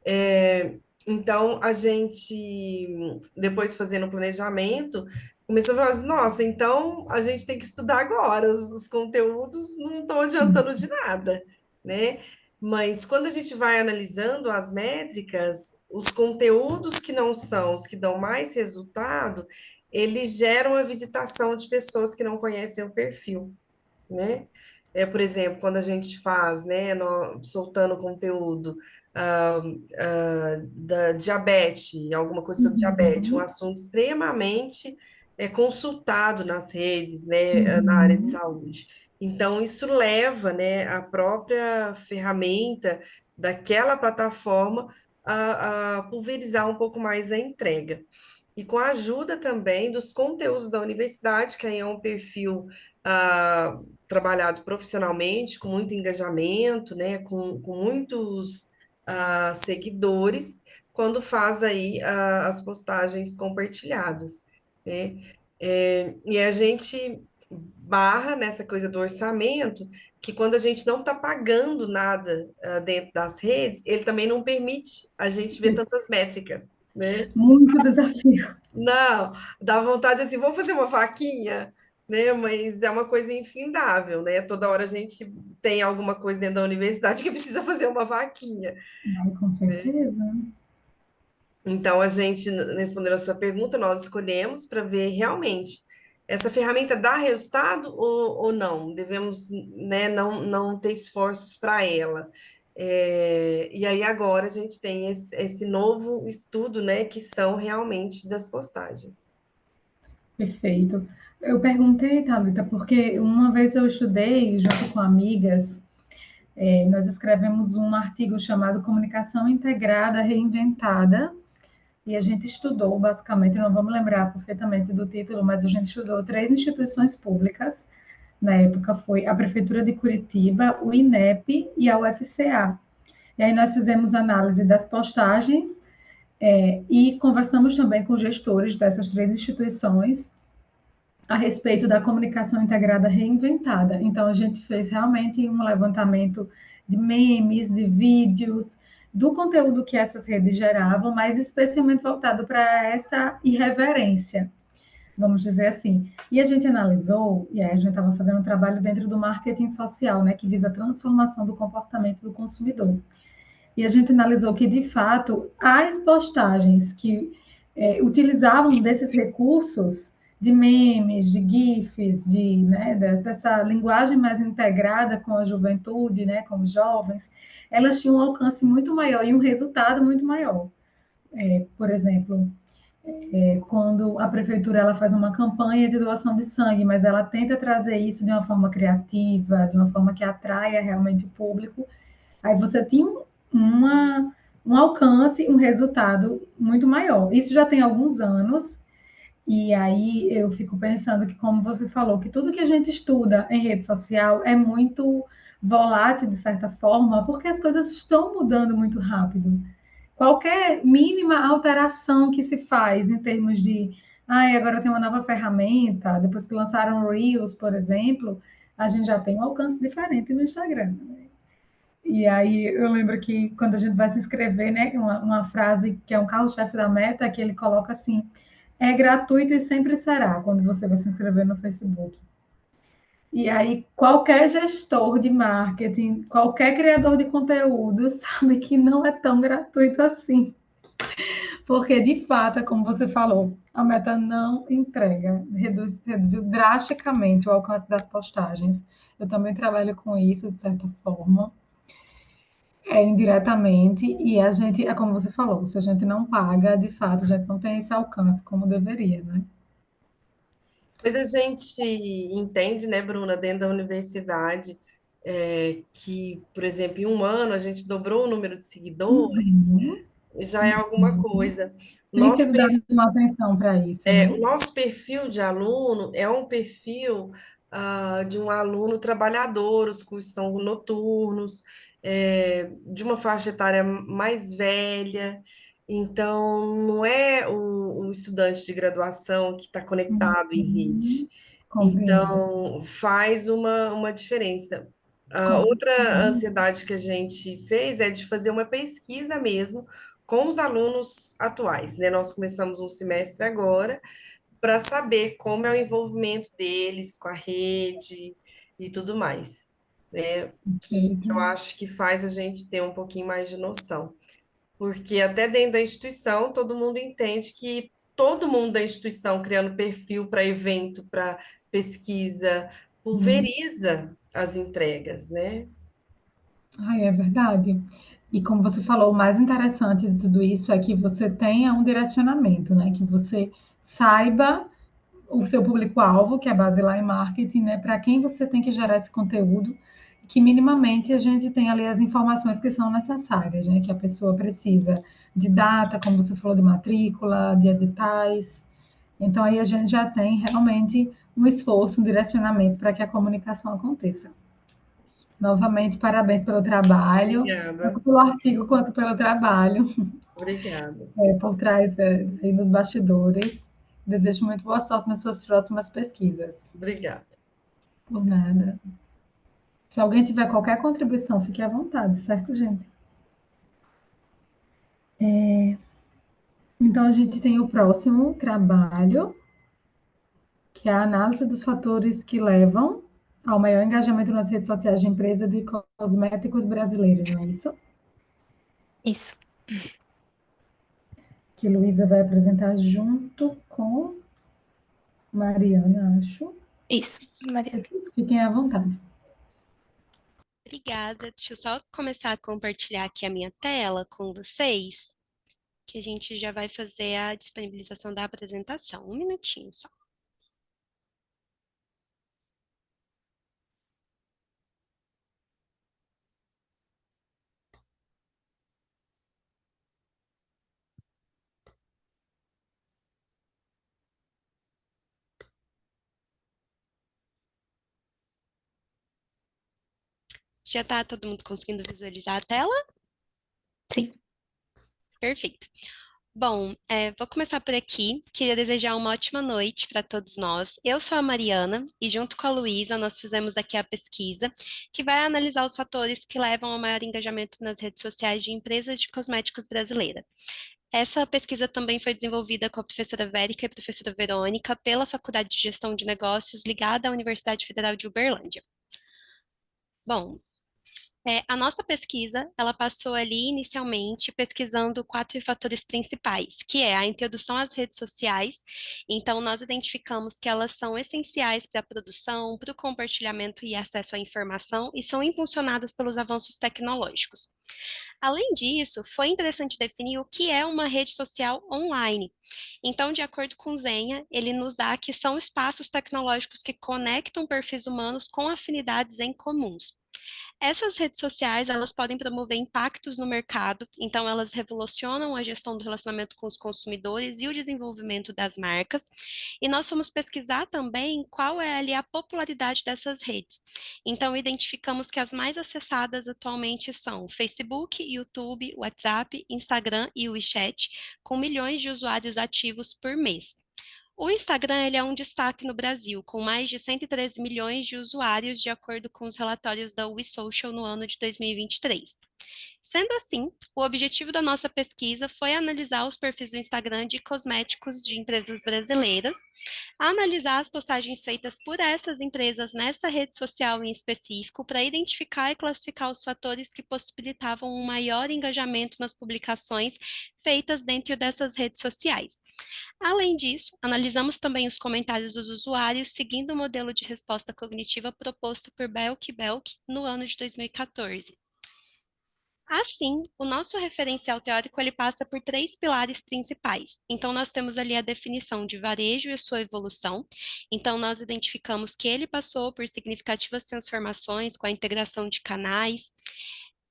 É, então, a gente, depois fazendo o planejamento, começou a falar assim, nossa, então a gente tem que estudar agora, os conteúdos não estão adiantando de nada, né? Mas quando a gente vai analisando as métricas, os conteúdos que não são os que dão mais resultado, eles geram a visitação de pessoas que não conhecem o perfil, né? Por exemplo, quando a gente faz, né, soltando conteúdo da diabetes, alguma coisa sobre diabetes, um Uhum. assunto extremamente consultado nas redes, né, na área de Uhum. saúde. Então, isso leva, né, a própria ferramenta daquela plataforma a pulverizar um pouco mais a entrega. E com a ajuda também dos conteúdos da universidade, que aí é um perfil trabalhado profissionalmente, com muito engajamento, né, com muitos seguidores, quando faz aí as postagens compartilhadas, né? E a gente barra nessa coisa do orçamento, que quando a gente não está pagando nada dentro das redes, ele também não permite a gente ver tantas métricas, né? Muito desafio. Não, dá vontade assim, vamos fazer uma vaquinha, né? Mas é uma coisa infindável, né? Toda hora a gente tem alguma coisa dentro da universidade que precisa fazer uma vaquinha, Ai, com né? certeza. Então, a gente, respondendo a sua pergunta, nós escolhemos para ver realmente essa ferramenta dá resultado ou não. Devemos, né, não ter esforços para ela. E aí agora a gente tem esse novo estudo, né, que são realmente das postagens. Perfeito. Eu perguntei, Thalita, porque uma vez eu estudei junto com amigas, nós escrevemos um artigo chamado Comunicação Integrada Reinventada, e a gente estudou, basicamente, não vamos lembrar perfeitamente do título, mas a gente estudou 3 instituições públicas. Na época foi a Prefeitura de Curitiba, o INEP e a UFCA. E aí nós fizemos análise das postagens e conversamos também com gestores dessas 3 instituições a respeito da comunicação integrada reinventada. Então, a gente fez realmente um levantamento de memes, de vídeos, do conteúdo que essas redes geravam, mas especialmente voltado para essa irreverência, vamos dizer assim. E a gente analisou, e aí a gente estava fazendo um trabalho dentro do marketing social, né, que visa a transformação do comportamento do consumidor. E a gente analisou que, de fato, as postagens que utilizavam desses recursos de memes, de GIFs, né, dessa linguagem mais integrada com a juventude, né, com os jovens, elas tinham um alcance muito maior e um resultado muito maior. Por exemplo, quando a prefeitura ela faz uma campanha de doação de sangue, mas ela tenta trazer isso de uma forma criativa, de uma forma que atraia realmente o público, aí você tinha uma, um alcance, um resultado muito maior. Isso já tem alguns anos, e aí eu fico pensando que, como você falou, que tudo que a gente estuda em rede social é muito volátil, de certa forma, porque as coisas estão mudando muito rápido. Qualquer mínima alteração que se faz em termos de, agora tem uma nova ferramenta, depois que lançaram o Reels, por exemplo, a gente já tem um alcance diferente no Instagram. E aí eu lembro que quando a gente vai se inscrever, né, uma frase que é um carro-chefe da Meta, que ele coloca assim, é gratuito e sempre será, quando você vai se inscrever no Facebook. E aí qualquer gestor de marketing, qualquer criador de conteúdo sabe que não é tão gratuito assim. Porque, de fato, é como você falou, a Meta não entrega, reduziu drasticamente o alcance das postagens. Eu também trabalho com isso, de certa forma, indiretamente, e a gente, é como você falou, se a gente não paga, de fato, a gente não tem esse alcance como deveria, né? Mas a gente entende, né, Bruna, dentro da universidade, que, por exemplo, em um ano a gente dobrou o número de seguidores, Uhum. já é alguma coisa. O Tem nosso sido dado uma atenção para isso, O né? nosso perfil de aluno é um perfil de um aluno trabalhador, os cursos são noturnos, de uma faixa etária mais velha, então não é o estudante de graduação que está conectado em rede. Uhum. Compreendo. Então faz uma diferença. A Com outra certeza. ansiedade que a gente fez é de fazer uma pesquisa mesmo com os alunos atuais, né? Nós começamos um semestre agora para saber como é o envolvimento deles com a rede e tudo mais, né? Que Perfeito. eu acho que faz a gente ter um pouquinho mais de noção, porque até dentro da instituição todo mundo entende que todo mundo da instituição criando perfil para evento, para pesquisa, pulveriza as entregas, né? Ai, é verdade. E como você falou, o mais interessante de tudo isso é que você tenha um direcionamento, né? Que você saiba o seu público-alvo, que é a base lá em marketing, né? Para quem você tem que gerar esse conteúdo, que minimamente a gente tem ali as informações que são necessárias, né? Que a pessoa precisa de data, como você falou, de matrícula, de editais. Então aí a gente já tem realmente um esforço, um direcionamento para que a comunicação aconteça. Novamente, parabéns pelo trabalho, Obrigada, tanto pelo artigo quanto pelo trabalho obrigada, por trás aí nos bastidores. Desejo muito boa sorte nas suas próximas pesquisas. obrigada. Por nada. Se alguém tiver qualquer contribuição, fique à vontade, certo, gente? Então, a gente tem o próximo trabalho, que é a análise dos fatores que levam ao maior engajamento nas redes sociais de empresa de cosméticos brasileiros, não é isso? Isso. Que Luísa vai apresentar junto com Mariana, acho. Isso, Maria. Fiquem à vontade. Obrigada. Deixa eu só começar a compartilhar aqui a minha tela com vocês, que a gente já vai fazer a disponibilização da apresentação. Um minutinho só. Já está todo mundo conseguindo visualizar a tela? Sim. Perfeito. Bom, vou começar por aqui. Queria desejar uma ótima noite para todos nós. Eu sou a Mariana e, junto com a Luísa, nós fizemos aqui a pesquisa que vai analisar os fatores que levam ao maior engajamento nas redes sociais de empresas de cosméticos brasileiras. Essa pesquisa também foi desenvolvida com a professora Vérica e a professora Verônica pela Faculdade de Gestão de Negócios ligada à Universidade Federal de Uberlândia. Bom, a nossa pesquisa, ela passou ali inicialmente pesquisando 4 fatores principais, que é a introdução às redes sociais. Então, nós identificamos que elas são essenciais para a produção, para o compartilhamento e acesso à informação e são impulsionadas pelos avanços tecnológicos. Além disso, foi interessante definir o que é uma rede social online. Então, de acordo com o Zenha, ele nos dá que são espaços tecnológicos que conectam perfis humanos com afinidades em comuns. Essas redes sociais, elas podem promover impactos no mercado, então elas revolucionam a gestão do relacionamento com os consumidores e o desenvolvimento das marcas. E nós fomos pesquisar também qual é ali a popularidade dessas redes. Então identificamos que as mais acessadas atualmente são Facebook, YouTube, WhatsApp, Instagram e WeChat, com milhões de usuários ativos por mês. O Instagram ele é um destaque no Brasil, com mais de 113 milhões de usuários, de acordo com os relatórios da WeSocial no ano de 2023. Sendo assim, o objetivo da nossa pesquisa foi analisar os perfis do Instagram de cosméticos de empresas brasileiras, analisar as postagens feitas por essas empresas nessa rede social em específico, para identificar e classificar os fatores que possibilitavam um maior engajamento nas publicações feitas dentro dessas redes sociais. Além disso, analisamos também os comentários dos usuários seguindo o modelo de resposta cognitiva proposto por Belk e Belk no ano de 2014. Assim, o nosso referencial teórico ele passa por 3 pilares principais. Então, nós temos ali a definição de varejo e sua evolução. Então, nós identificamos que ele passou por significativas transformações com a integração de canais.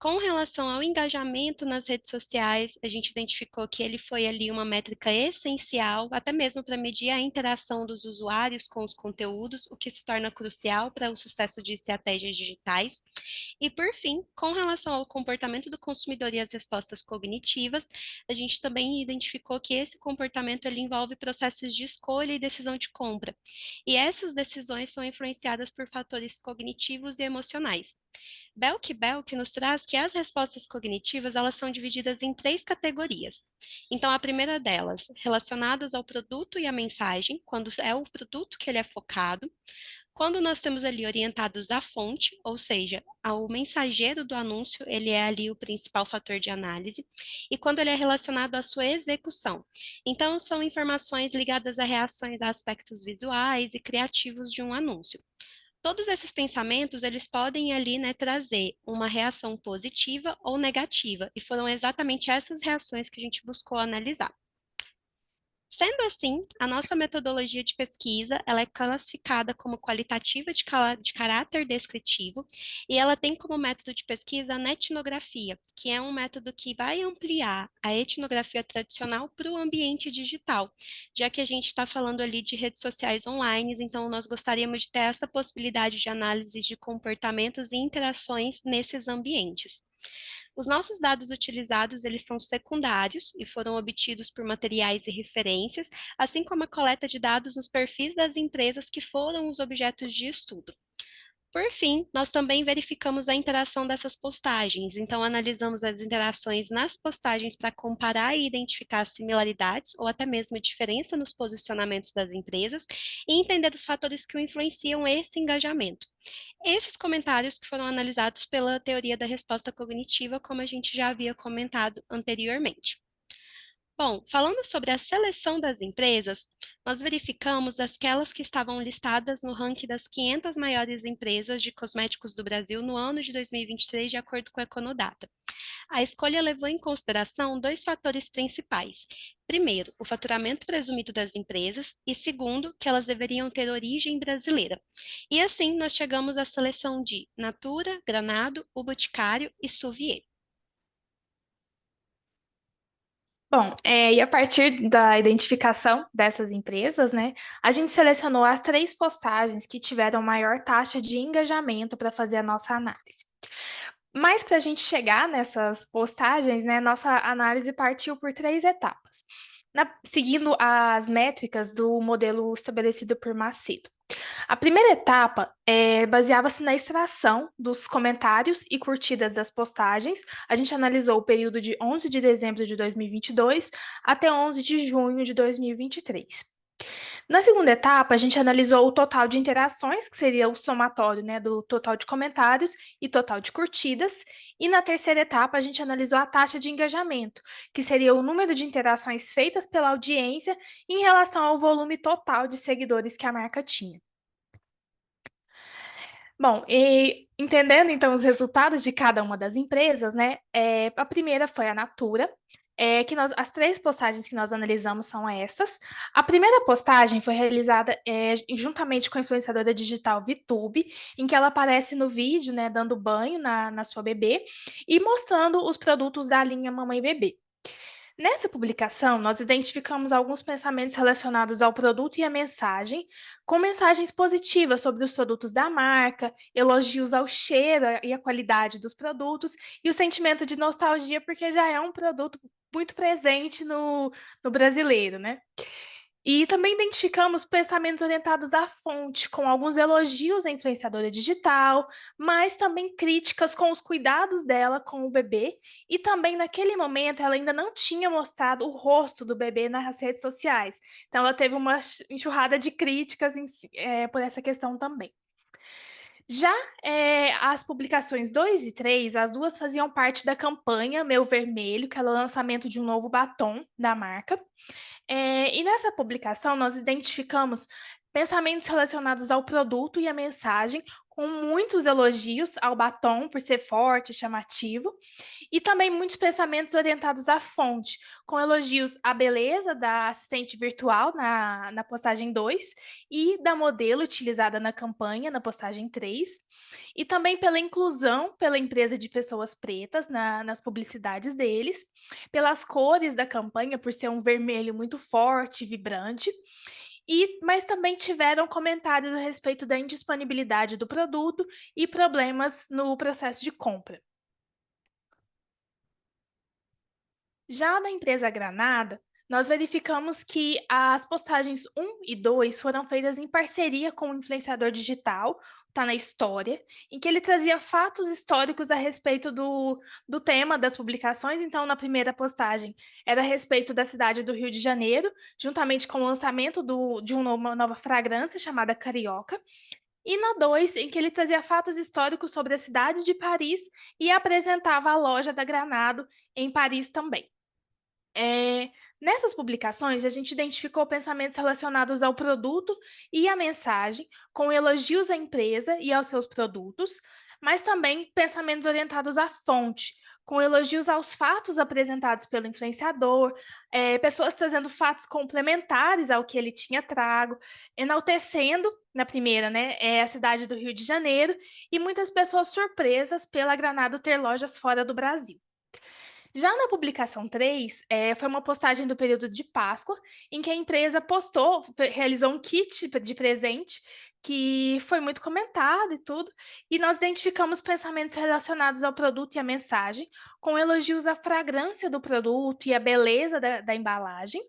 Com relação ao engajamento nas redes sociais, a gente identificou que ele foi ali uma métrica essencial, até mesmo para medir a interação dos usuários com os conteúdos, o que se torna crucial para o sucesso de estratégias digitais. E, por fim, com relação ao comportamento do consumidor e as respostas cognitivas, a gente também identificou que esse comportamento ele envolve processos de escolha e decisão de compra. E essas decisões são influenciadas por fatores cognitivos e emocionais. Belk nos traz que as respostas cognitivas elas são divididas em 3 categorias. Então, a primeira delas, relacionadas ao produto e à mensagem, quando é o produto que ele é focado. Quando nós temos ali orientados à fonte, ou seja, ao mensageiro do anúncio, ele é ali o principal fator de análise, e quando ele é relacionado à sua execução. Então, são informações ligadas a reações a aspectos visuais e criativos de um anúncio. Todos esses pensamentos, eles podem ali, né, trazer uma reação positiva ou negativa, e foram exatamente essas reações que a gente buscou analisar. Sendo assim, a nossa metodologia de pesquisa, ela é classificada como qualitativa de caráter descritivo, e ela tem como método de pesquisa a etnografia, que é um método que vai ampliar a etnografia tradicional para o ambiente digital, já que a gente está falando ali de redes sociais online, então nós gostaríamos de ter essa possibilidade de análise de comportamentos e interações nesses ambientes. Os nossos dados utilizados, eles são secundários e foram obtidos por materiais e referências, assim como a coleta de dados nos perfis das empresas que foram os objetos de estudo. Por fim, nós também verificamos a interação dessas postagens, então analisamos as interações nas postagens para comparar e identificar similaridades ou até mesmo diferença nos posicionamentos das empresas e entender os fatores que influenciam esse engajamento. Esses comentários que foram analisados pela teoria da resposta cognitiva, como a gente já havia comentado anteriormente. Bom, falando sobre a seleção das empresas, nós verificamos aquelas que estavam listadas no ranking das 500 maiores empresas de cosméticos do Brasil no ano de 2023, de acordo com a Econodata. A escolha levou em consideração 2 fatores principais. Primeiro, o faturamento presumido das empresas, e segundo, que elas deveriam ter origem brasileira. E assim, nós chegamos à seleção de Natura, Granado, O Boticário e Souvier. Bom, e a partir da identificação dessas empresas, né, a gente selecionou as 3 postagens que tiveram maior taxa de engajamento para fazer a nossa análise. Mas para a gente chegar nessas postagens, né, nossa análise partiu por 3 etapas, seguindo as métricas do modelo estabelecido por Macedo. A primeira etapa baseava-se na extração dos comentários e curtidas das postagens. A gente analisou o período de 11 de dezembro de 2022 até 11 de junho de 2023. Na segunda etapa, a gente analisou o total de interações, que seria o somatório, né, do total de comentários e total de curtidas. E na terceira etapa, a gente analisou a taxa de engajamento, que seria o número de interações feitas pela audiência em relação ao volume total de seguidores que a marca tinha. Bom, e entendendo então os resultados de cada uma das empresas, né? A primeira foi a Natura, as 3 postagens que nós analisamos são essas. A primeira postagem foi realizada juntamente com a influenciadora digital VTube, em que ela aparece no vídeo, né, dando banho na sua bebê e mostrando os produtos da linha Mamãe Bebê. Nessa publicação, nós identificamos alguns pensamentos relacionados ao produto e à mensagem, com mensagens positivas sobre os produtos da marca, elogios ao cheiro e à qualidade dos produtos, e o sentimento de nostalgia, porque já é um produto muito presente no brasileiro, né? E também identificamos pensamentos orientados à fonte, com alguns elogios à influenciadora digital, mas também críticas com os cuidados dela com o bebê. E também, naquele momento, ela ainda não tinha mostrado o rosto do bebê nas redes sociais. Então, ela teve uma enxurrada de críticas por essa questão também. Já as publicações 2 e 3, as duas faziam parte da campanha Meu Vermelho, que era o lançamento de um novo batom da marca. E nessa publicação, nós identificamos pensamentos relacionados ao produto e à mensagem, com muitos elogios ao batom por ser forte e chamativo, e também muitos pensamentos orientados à fonte, com elogios à beleza da assistente virtual na postagem 2 e da modelo utilizada na campanha, na postagem 3, e também pela inclusão pela empresa de pessoas pretas nas publicidades deles, pelas cores da campanha, por ser um vermelho muito forte e vibrante, mas também tiveram comentários a respeito da indisponibilidade do produto e problemas no processo de compra. Já na empresa Granada, nós verificamos que as postagens 1 e 2 foram feitas em parceria com o influenciador digital, tá na história, em que ele trazia fatos históricos a respeito do tema das publicações. Então, na primeira postagem, era a respeito da cidade do Rio de Janeiro, juntamente com o lançamento de uma nova fragrância chamada Carioca. E na 2, em que ele trazia fatos históricos sobre a cidade de Paris e apresentava a loja da Granado em Paris também. Nessas publicações, a gente identificou pensamentos relacionados ao produto e à mensagem, com elogios à empresa e aos seus produtos, mas também pensamentos orientados à fonte, com elogios aos fatos apresentados pelo influenciador, pessoas trazendo fatos complementares ao que ele tinha trago, enaltecendo, na primeira, né, a cidade do Rio de Janeiro, e muitas pessoas surpresas pela Granado ter lojas fora do Brasil. Já na publicação 3, foi uma postagem do período de Páscoa, em que a empresa realizou um kit de presente, que foi muito comentado e tudo, e nós identificamos pensamentos relacionados ao produto e à mensagem, com elogios à fragrância do produto e à beleza da embalagem,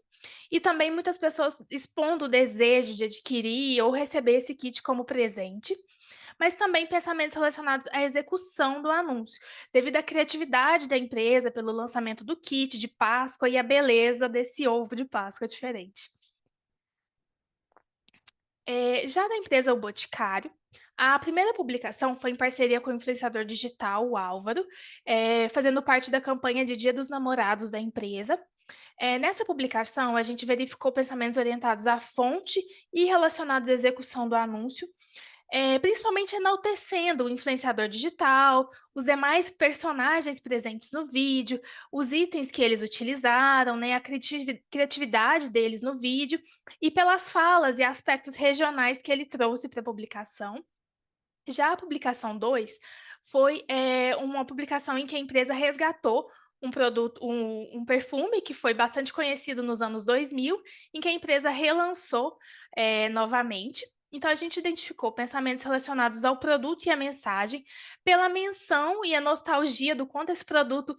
e também muitas pessoas expondo o desejo de adquirir ou receber esse kit como presente, mas também pensamentos relacionados à execução do anúncio, devido à criatividade da empresa pelo lançamento do kit de Páscoa e a beleza desse ovo de Páscoa diferente. Já da empresa O Boticário, a primeira publicação foi em parceria com o influenciador digital, o Álvaro, fazendo parte da campanha de Dia dos Namorados da empresa. Nessa publicação, a gente verificou pensamentos orientados à fonte e relacionados à execução do anúncio, principalmente enaltecendo o influenciador digital, os demais personagens presentes no vídeo, os itens que eles utilizaram, né, a criatividade deles no vídeo, e pelas falas e aspectos regionais que ele trouxe para a publicação. Já a publicação 2 foi uma publicação em que a empresa resgatou um produto, um perfume que foi bastante conhecido nos anos 2000, em que a empresa relançou novamente. Então, a gente identificou pensamentos relacionados ao produto e à mensagem, pela menção e a nostalgia do quanto esse produto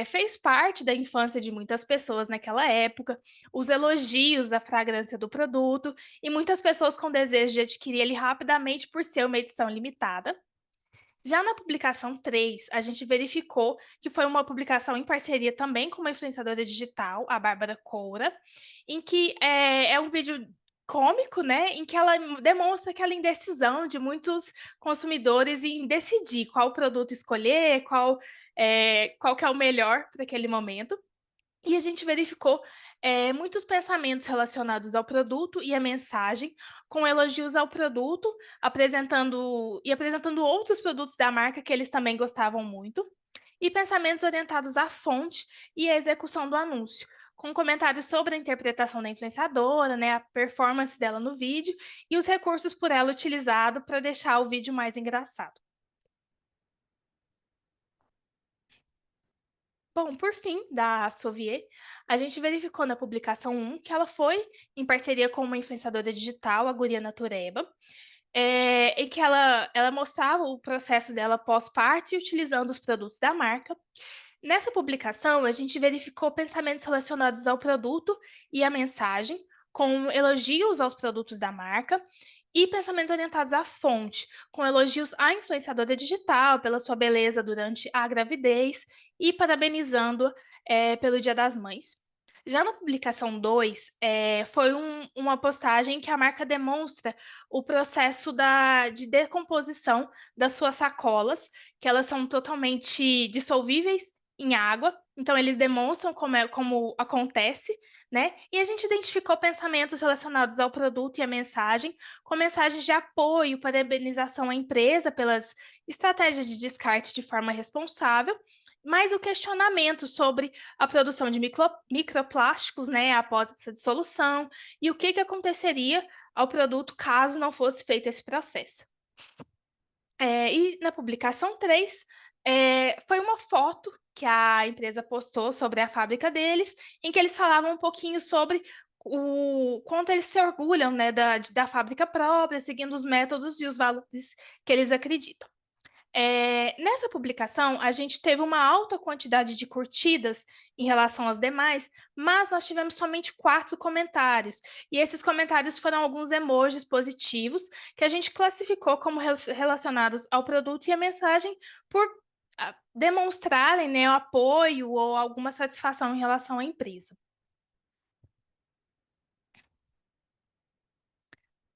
fez parte da infância de muitas pessoas naquela época, os elogios à fragrância do produto, e muitas pessoas com desejo de adquirir ele rapidamente por ser uma edição limitada. Já na publicação 3, a gente verificou que foi uma publicação em parceria também com uma influenciadora digital, a Bárbara Coura, em que é um vídeo cômico, né, em que ela demonstra aquela indecisão de muitos consumidores em decidir qual produto escolher, qual que é o melhor para aquele momento. E a gente verificou muitos pensamentos relacionados ao produto e à mensagem, com elogios ao produto, apresentando outros produtos da marca que eles também gostavam muito, e pensamentos orientados à fonte e à execução do anúncio, com comentários sobre a interpretação da influenciadora, né, a performance dela no vídeo e os recursos por ela utilizados para deixar o vídeo mais engraçado. Bom, por fim, da Soviet, a gente verificou na publicação 1 que ela foi em parceria com uma influenciadora digital, a Guria Natureba, em que ela mostrava o processo dela pós-parto e utilizando os produtos da marca. Nessa publicação, a gente verificou pensamentos relacionados ao produto e à mensagem, com elogios aos produtos da marca, e pensamentos orientados à fonte, com elogios à influenciadora digital pela sua beleza durante a gravidez e parabenizando pelo Dia das Mães. Já na publicação 2, foi uma postagem que a marca demonstra o processo de decomposição das suas sacolas, que elas são totalmente dissolvíveis em água, então eles demonstram como acontece, né? E a gente identificou pensamentos relacionados ao produto e à mensagem, com mensagens de apoio, parabenização à empresa pelas estratégias de descarte de forma responsável, mas o questionamento sobre a produção de microplásticos, né, após essa dissolução, e o que aconteceria ao produto caso não fosse feito esse processo. E na publicação 3, foi uma foto que a empresa postou sobre a fábrica deles, em que eles falavam um pouquinho sobre o quanto eles se orgulham, né, da fábrica própria, seguindo os métodos e os valores que eles acreditam. Nessa publicação, a gente teve uma alta quantidade de curtidas em relação às demais, mas nós tivemos somente 4 comentários. E esses comentários foram alguns emojis positivos que a gente classificou como relacionados ao produto e à mensagem por demonstrarem, né, o apoio ou alguma satisfação em relação à empresa.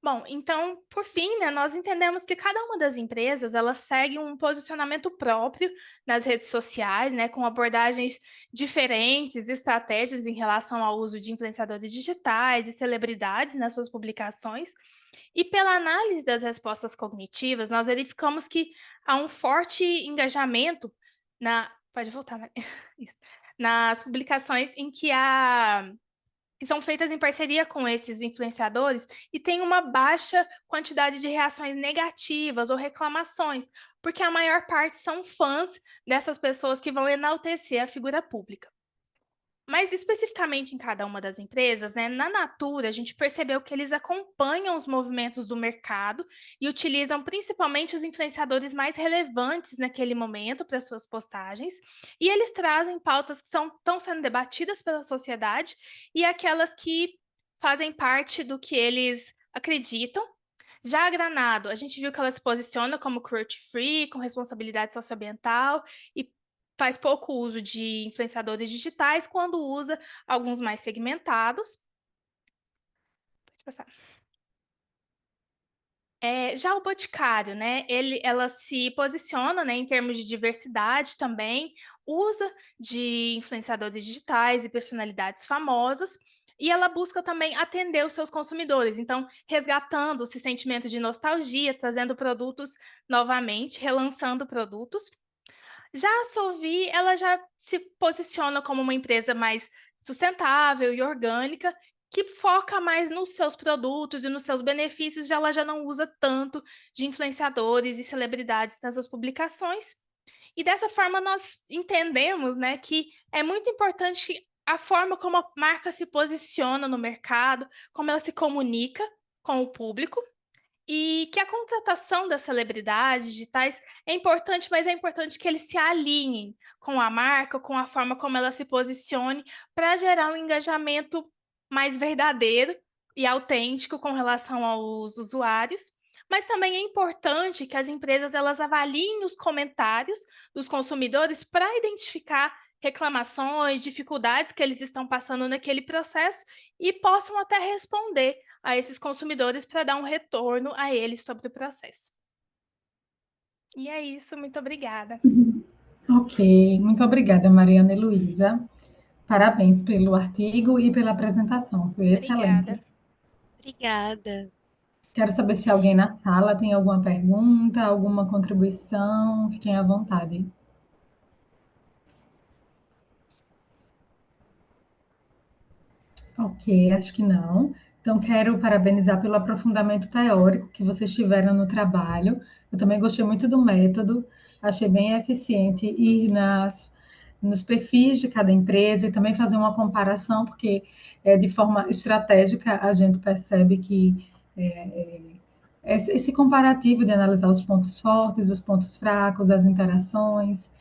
Bom, então, por fim, né, nós entendemos que cada uma das empresas, ela segue um posicionamento próprio nas redes sociais, né, com abordagens diferentes, estratégias em relação ao uso de influenciadores digitais e celebridades nas suas publicações. E pela análise das respostas cognitivas, nós verificamos que há um forte engajamento pode voltar, Maria. Isso. Nas publicações em que são feitas em parceria com esses influenciadores e tem uma baixa quantidade de reações negativas ou reclamações, porque a maior parte são fãs dessas pessoas que vão enaltecer a figura pública. Mas especificamente em cada uma das empresas, né, na Natura, a gente percebeu que eles acompanham os movimentos do mercado e utilizam principalmente os influenciadores mais relevantes naquele momento para suas postagens, e eles trazem pautas que estão sendo debatidas pela sociedade e aquelas que fazem parte do que eles acreditam. Já a Granado, a gente viu que ela se posiciona como cruelty-free, com responsabilidade socioambiental e faz pouco uso de influenciadores digitais, quando usa alguns mais segmentados. Pode passar. Já o Boticário, né, ela se posiciona, né, em termos de diversidade também, usa de influenciadores digitais e personalidades famosas, e ela busca também atender os seus consumidores, então resgatando esse sentimento de nostalgia, trazendo produtos novamente, relançando produtos. Já a Solvi, ela já se posiciona como uma empresa mais sustentável e orgânica, que foca mais nos seus produtos e nos seus benefícios, ela já não usa tanto de influenciadores e celebridades nas suas publicações. E dessa forma nós entendemos, né, que é muito importante a forma como a marca se posiciona no mercado, como ela se comunica com o público, e que a contratação das celebridades digitais é importante, mas é importante que eles se alinhem com a marca, com a forma como ela se posicione, para gerar um engajamento mais verdadeiro e autêntico com relação aos usuários. Mas também é importante que as empresas elas avaliem os comentários dos consumidores para identificar reclamações, dificuldades que eles estão passando naquele processo e possam até responder a esses consumidores para dar um retorno a eles sobre o processo. E é isso, muito obrigada. Ok, muito obrigada, Mariana e Luísa. Parabéns pelo artigo e pela apresentação, foi excelente. Obrigada. Quero saber se alguém na sala tem alguma pergunta, alguma contribuição, fiquem à vontade. Ok, acho que não. Então, quero parabenizar pelo aprofundamento teórico que vocês tiveram no trabalho. Eu também gostei muito do método, achei bem eficiente ir nos perfis de cada empresa e também fazer uma comparação, porque de forma estratégica a gente percebe que esse comparativo de analisar os pontos fortes, os pontos fracos, as interações,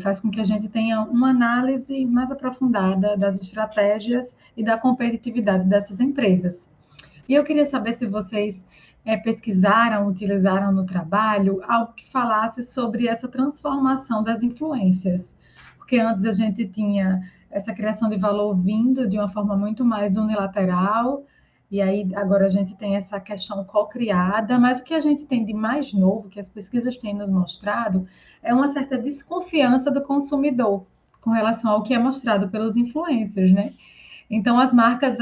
faz com que a gente tenha uma análise mais aprofundada das estratégias e da competitividade dessas empresas. E eu queria saber se vocês pesquisaram, utilizaram no trabalho algo que falasse sobre essa transformação das influências. Porque antes a gente tinha essa criação de valor vindo de uma forma muito mais unilateral, e aí agora a gente tem essa questão co-criada, mas o que a gente tem de mais novo, que as pesquisas têm nos mostrado, é uma certa desconfiança do consumidor com relação ao que é mostrado pelos influencers, né? Então, as marcas,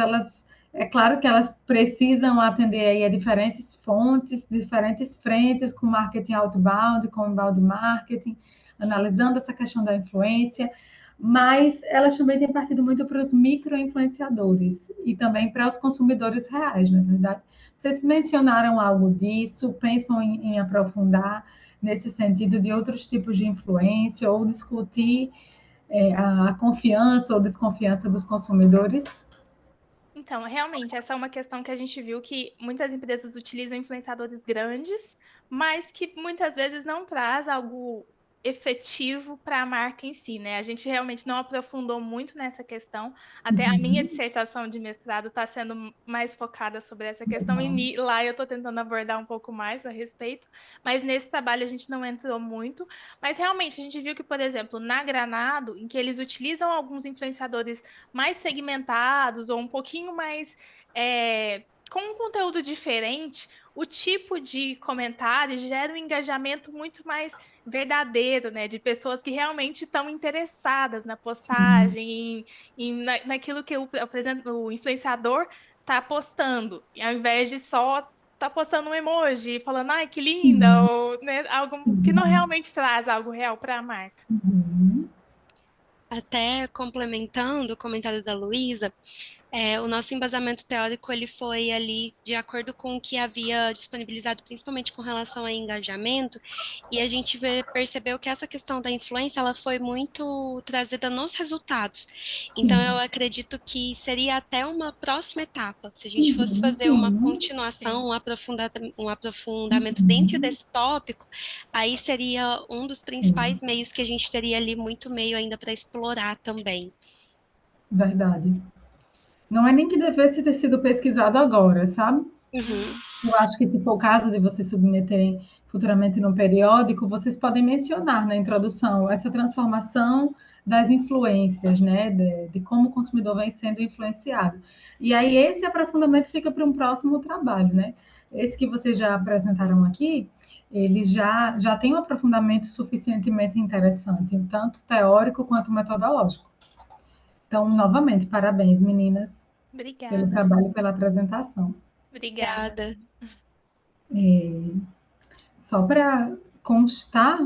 é claro que elas precisam atender aí a diferentes fontes, diferentes frentes, com marketing outbound, com inbound marketing, analisando essa questão da influência, mas elas também têm partido muito para os micro-influenciadores e também para os consumidores reais, na verdade. Vocês mencionaram algo disso? Pensam em aprofundar nesse sentido de outros tipos de influência ou discutir a confiança ou desconfiança dos consumidores? Então, realmente, essa é uma questão que a gente viu que muitas empresas utilizam influenciadores grandes, mas que muitas vezes não traz algo efetivo para a marca em si, né? A gente realmente não aprofundou muito nessa questão. Até a minha dissertação de mestrado está sendo mais focada sobre essa questão, e lá eu estou tentando abordar um pouco mais a respeito, mas nesse trabalho a gente não entrou muito. Mas realmente a gente viu que, por exemplo, na Granado, em que eles utilizam alguns influenciadores mais segmentados ou um pouquinho mais com um conteúdo diferente, o tipo de comentário gera um engajamento muito mais verdadeiro, né? De pessoas que realmente estão interessadas na postagem, naquilo que o influenciador está postando, ao invés de só tá postando um emoji falando, ai, que linda, ou né, algo que não realmente traz algo real para a marca. Até complementando o comentário da Luísa, o nosso embasamento teórico ele foi ali de acordo com o que havia disponibilizado, principalmente com relação a engajamento, e a gente percebeu que essa questão da influência ela foi muito trazida nos resultados. Então, eu acredito que seria até uma próxima etapa, se a gente fosse fazer uma continuação, um aprofundamento dentro desse tópico, aí seria um dos principais meios que a gente teria ali muito meio ainda para explorar também. Verdade. Não é nem que devesse ter sido pesquisado agora, sabe? Eu acho que se for o caso de vocês submeterem futuramente no periódico, vocês podem mencionar na introdução essa transformação das influências, né? De como o consumidor vem sendo influenciado. E aí esse aprofundamento fica para um próximo trabalho, né? Esse que vocês já apresentaram aqui, ele já tem um aprofundamento suficientemente interessante, tanto teórico quanto metodológico. Então, novamente, parabéns, meninas, pelo trabalho e pela apresentação. Obrigada. Só para constar,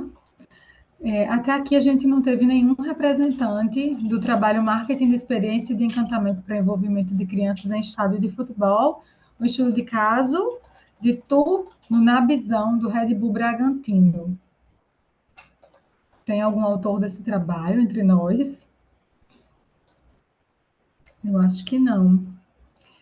até aqui a gente não teve nenhum representante do trabalho Marketing de Experiência e de Encantamento para Envolvimento de Crianças em Estádio de Futebol, no estudo de caso de Tu no Nabizão, do Red Bull Bragantino. Tem algum autor desse trabalho entre nós? Eu acho que não.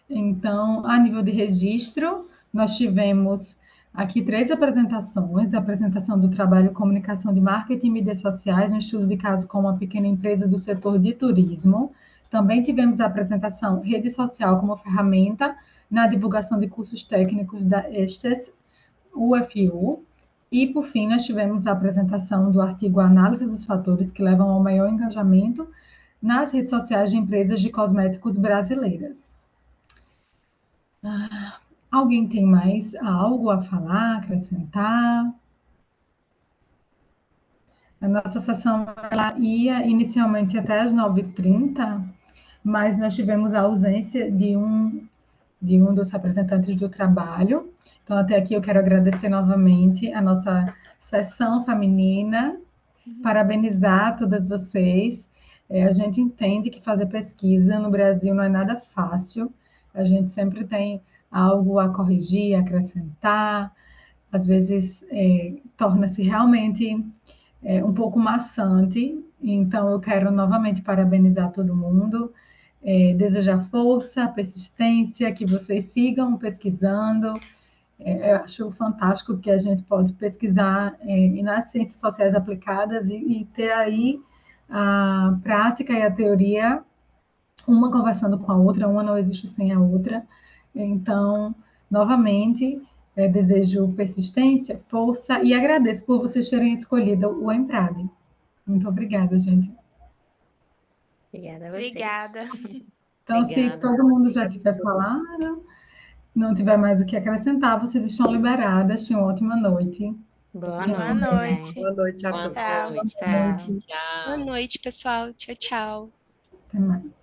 Então, a nível de registro, nós tivemos aqui 3 apresentações: a apresentação do trabalho Comunicação de Marketing e Mídias Sociais, um estudo de caso com uma pequena empresa do setor de turismo. Também tivemos a apresentação Rede Social como ferramenta na divulgação de cursos técnicos da Estes UFU. E, por fim, nós tivemos a apresentação do artigo Análise dos fatores que levam ao maior engajamento nas redes sociais de empresas de cosméticos brasileiras. Alguém tem mais algo a falar, acrescentar? A nossa sessão ela ia inicialmente até às 9h30, mas nós tivemos a ausência de um dos representantes do trabalho. Então, até aqui eu quero agradecer novamente a nossa sessão feminina, parabenizar todas vocês. A gente entende que fazer pesquisa no Brasil não é nada fácil, a gente sempre tem algo a corrigir, a acrescentar, às vezes torna-se realmente um pouco maçante. Então, eu quero novamente parabenizar todo mundo, desejar força, persistência, que vocês sigam pesquisando, Eu acho fantástico que a gente pode pesquisar e nas ciências sociais aplicadas e ter aí a prática e a teoria, uma conversando com a outra, uma não existe sem a outra. Então, novamente, desejo persistência, força e agradeço por vocês terem escolhido o Emprade. Muito obrigada, gente. Obrigada a vocês. Obrigada. Então, se Obrigada. todo mundo já tiver falado, não tiver mais o que acrescentar, vocês estão liberadas. Tenham uma ótima noite. Boa Boa noite, né? noite. Boa noite a Boa todos. Tchau. noite. Tchau. Boa Tchau. noite, pessoal. Tchau, tchau. Até mais.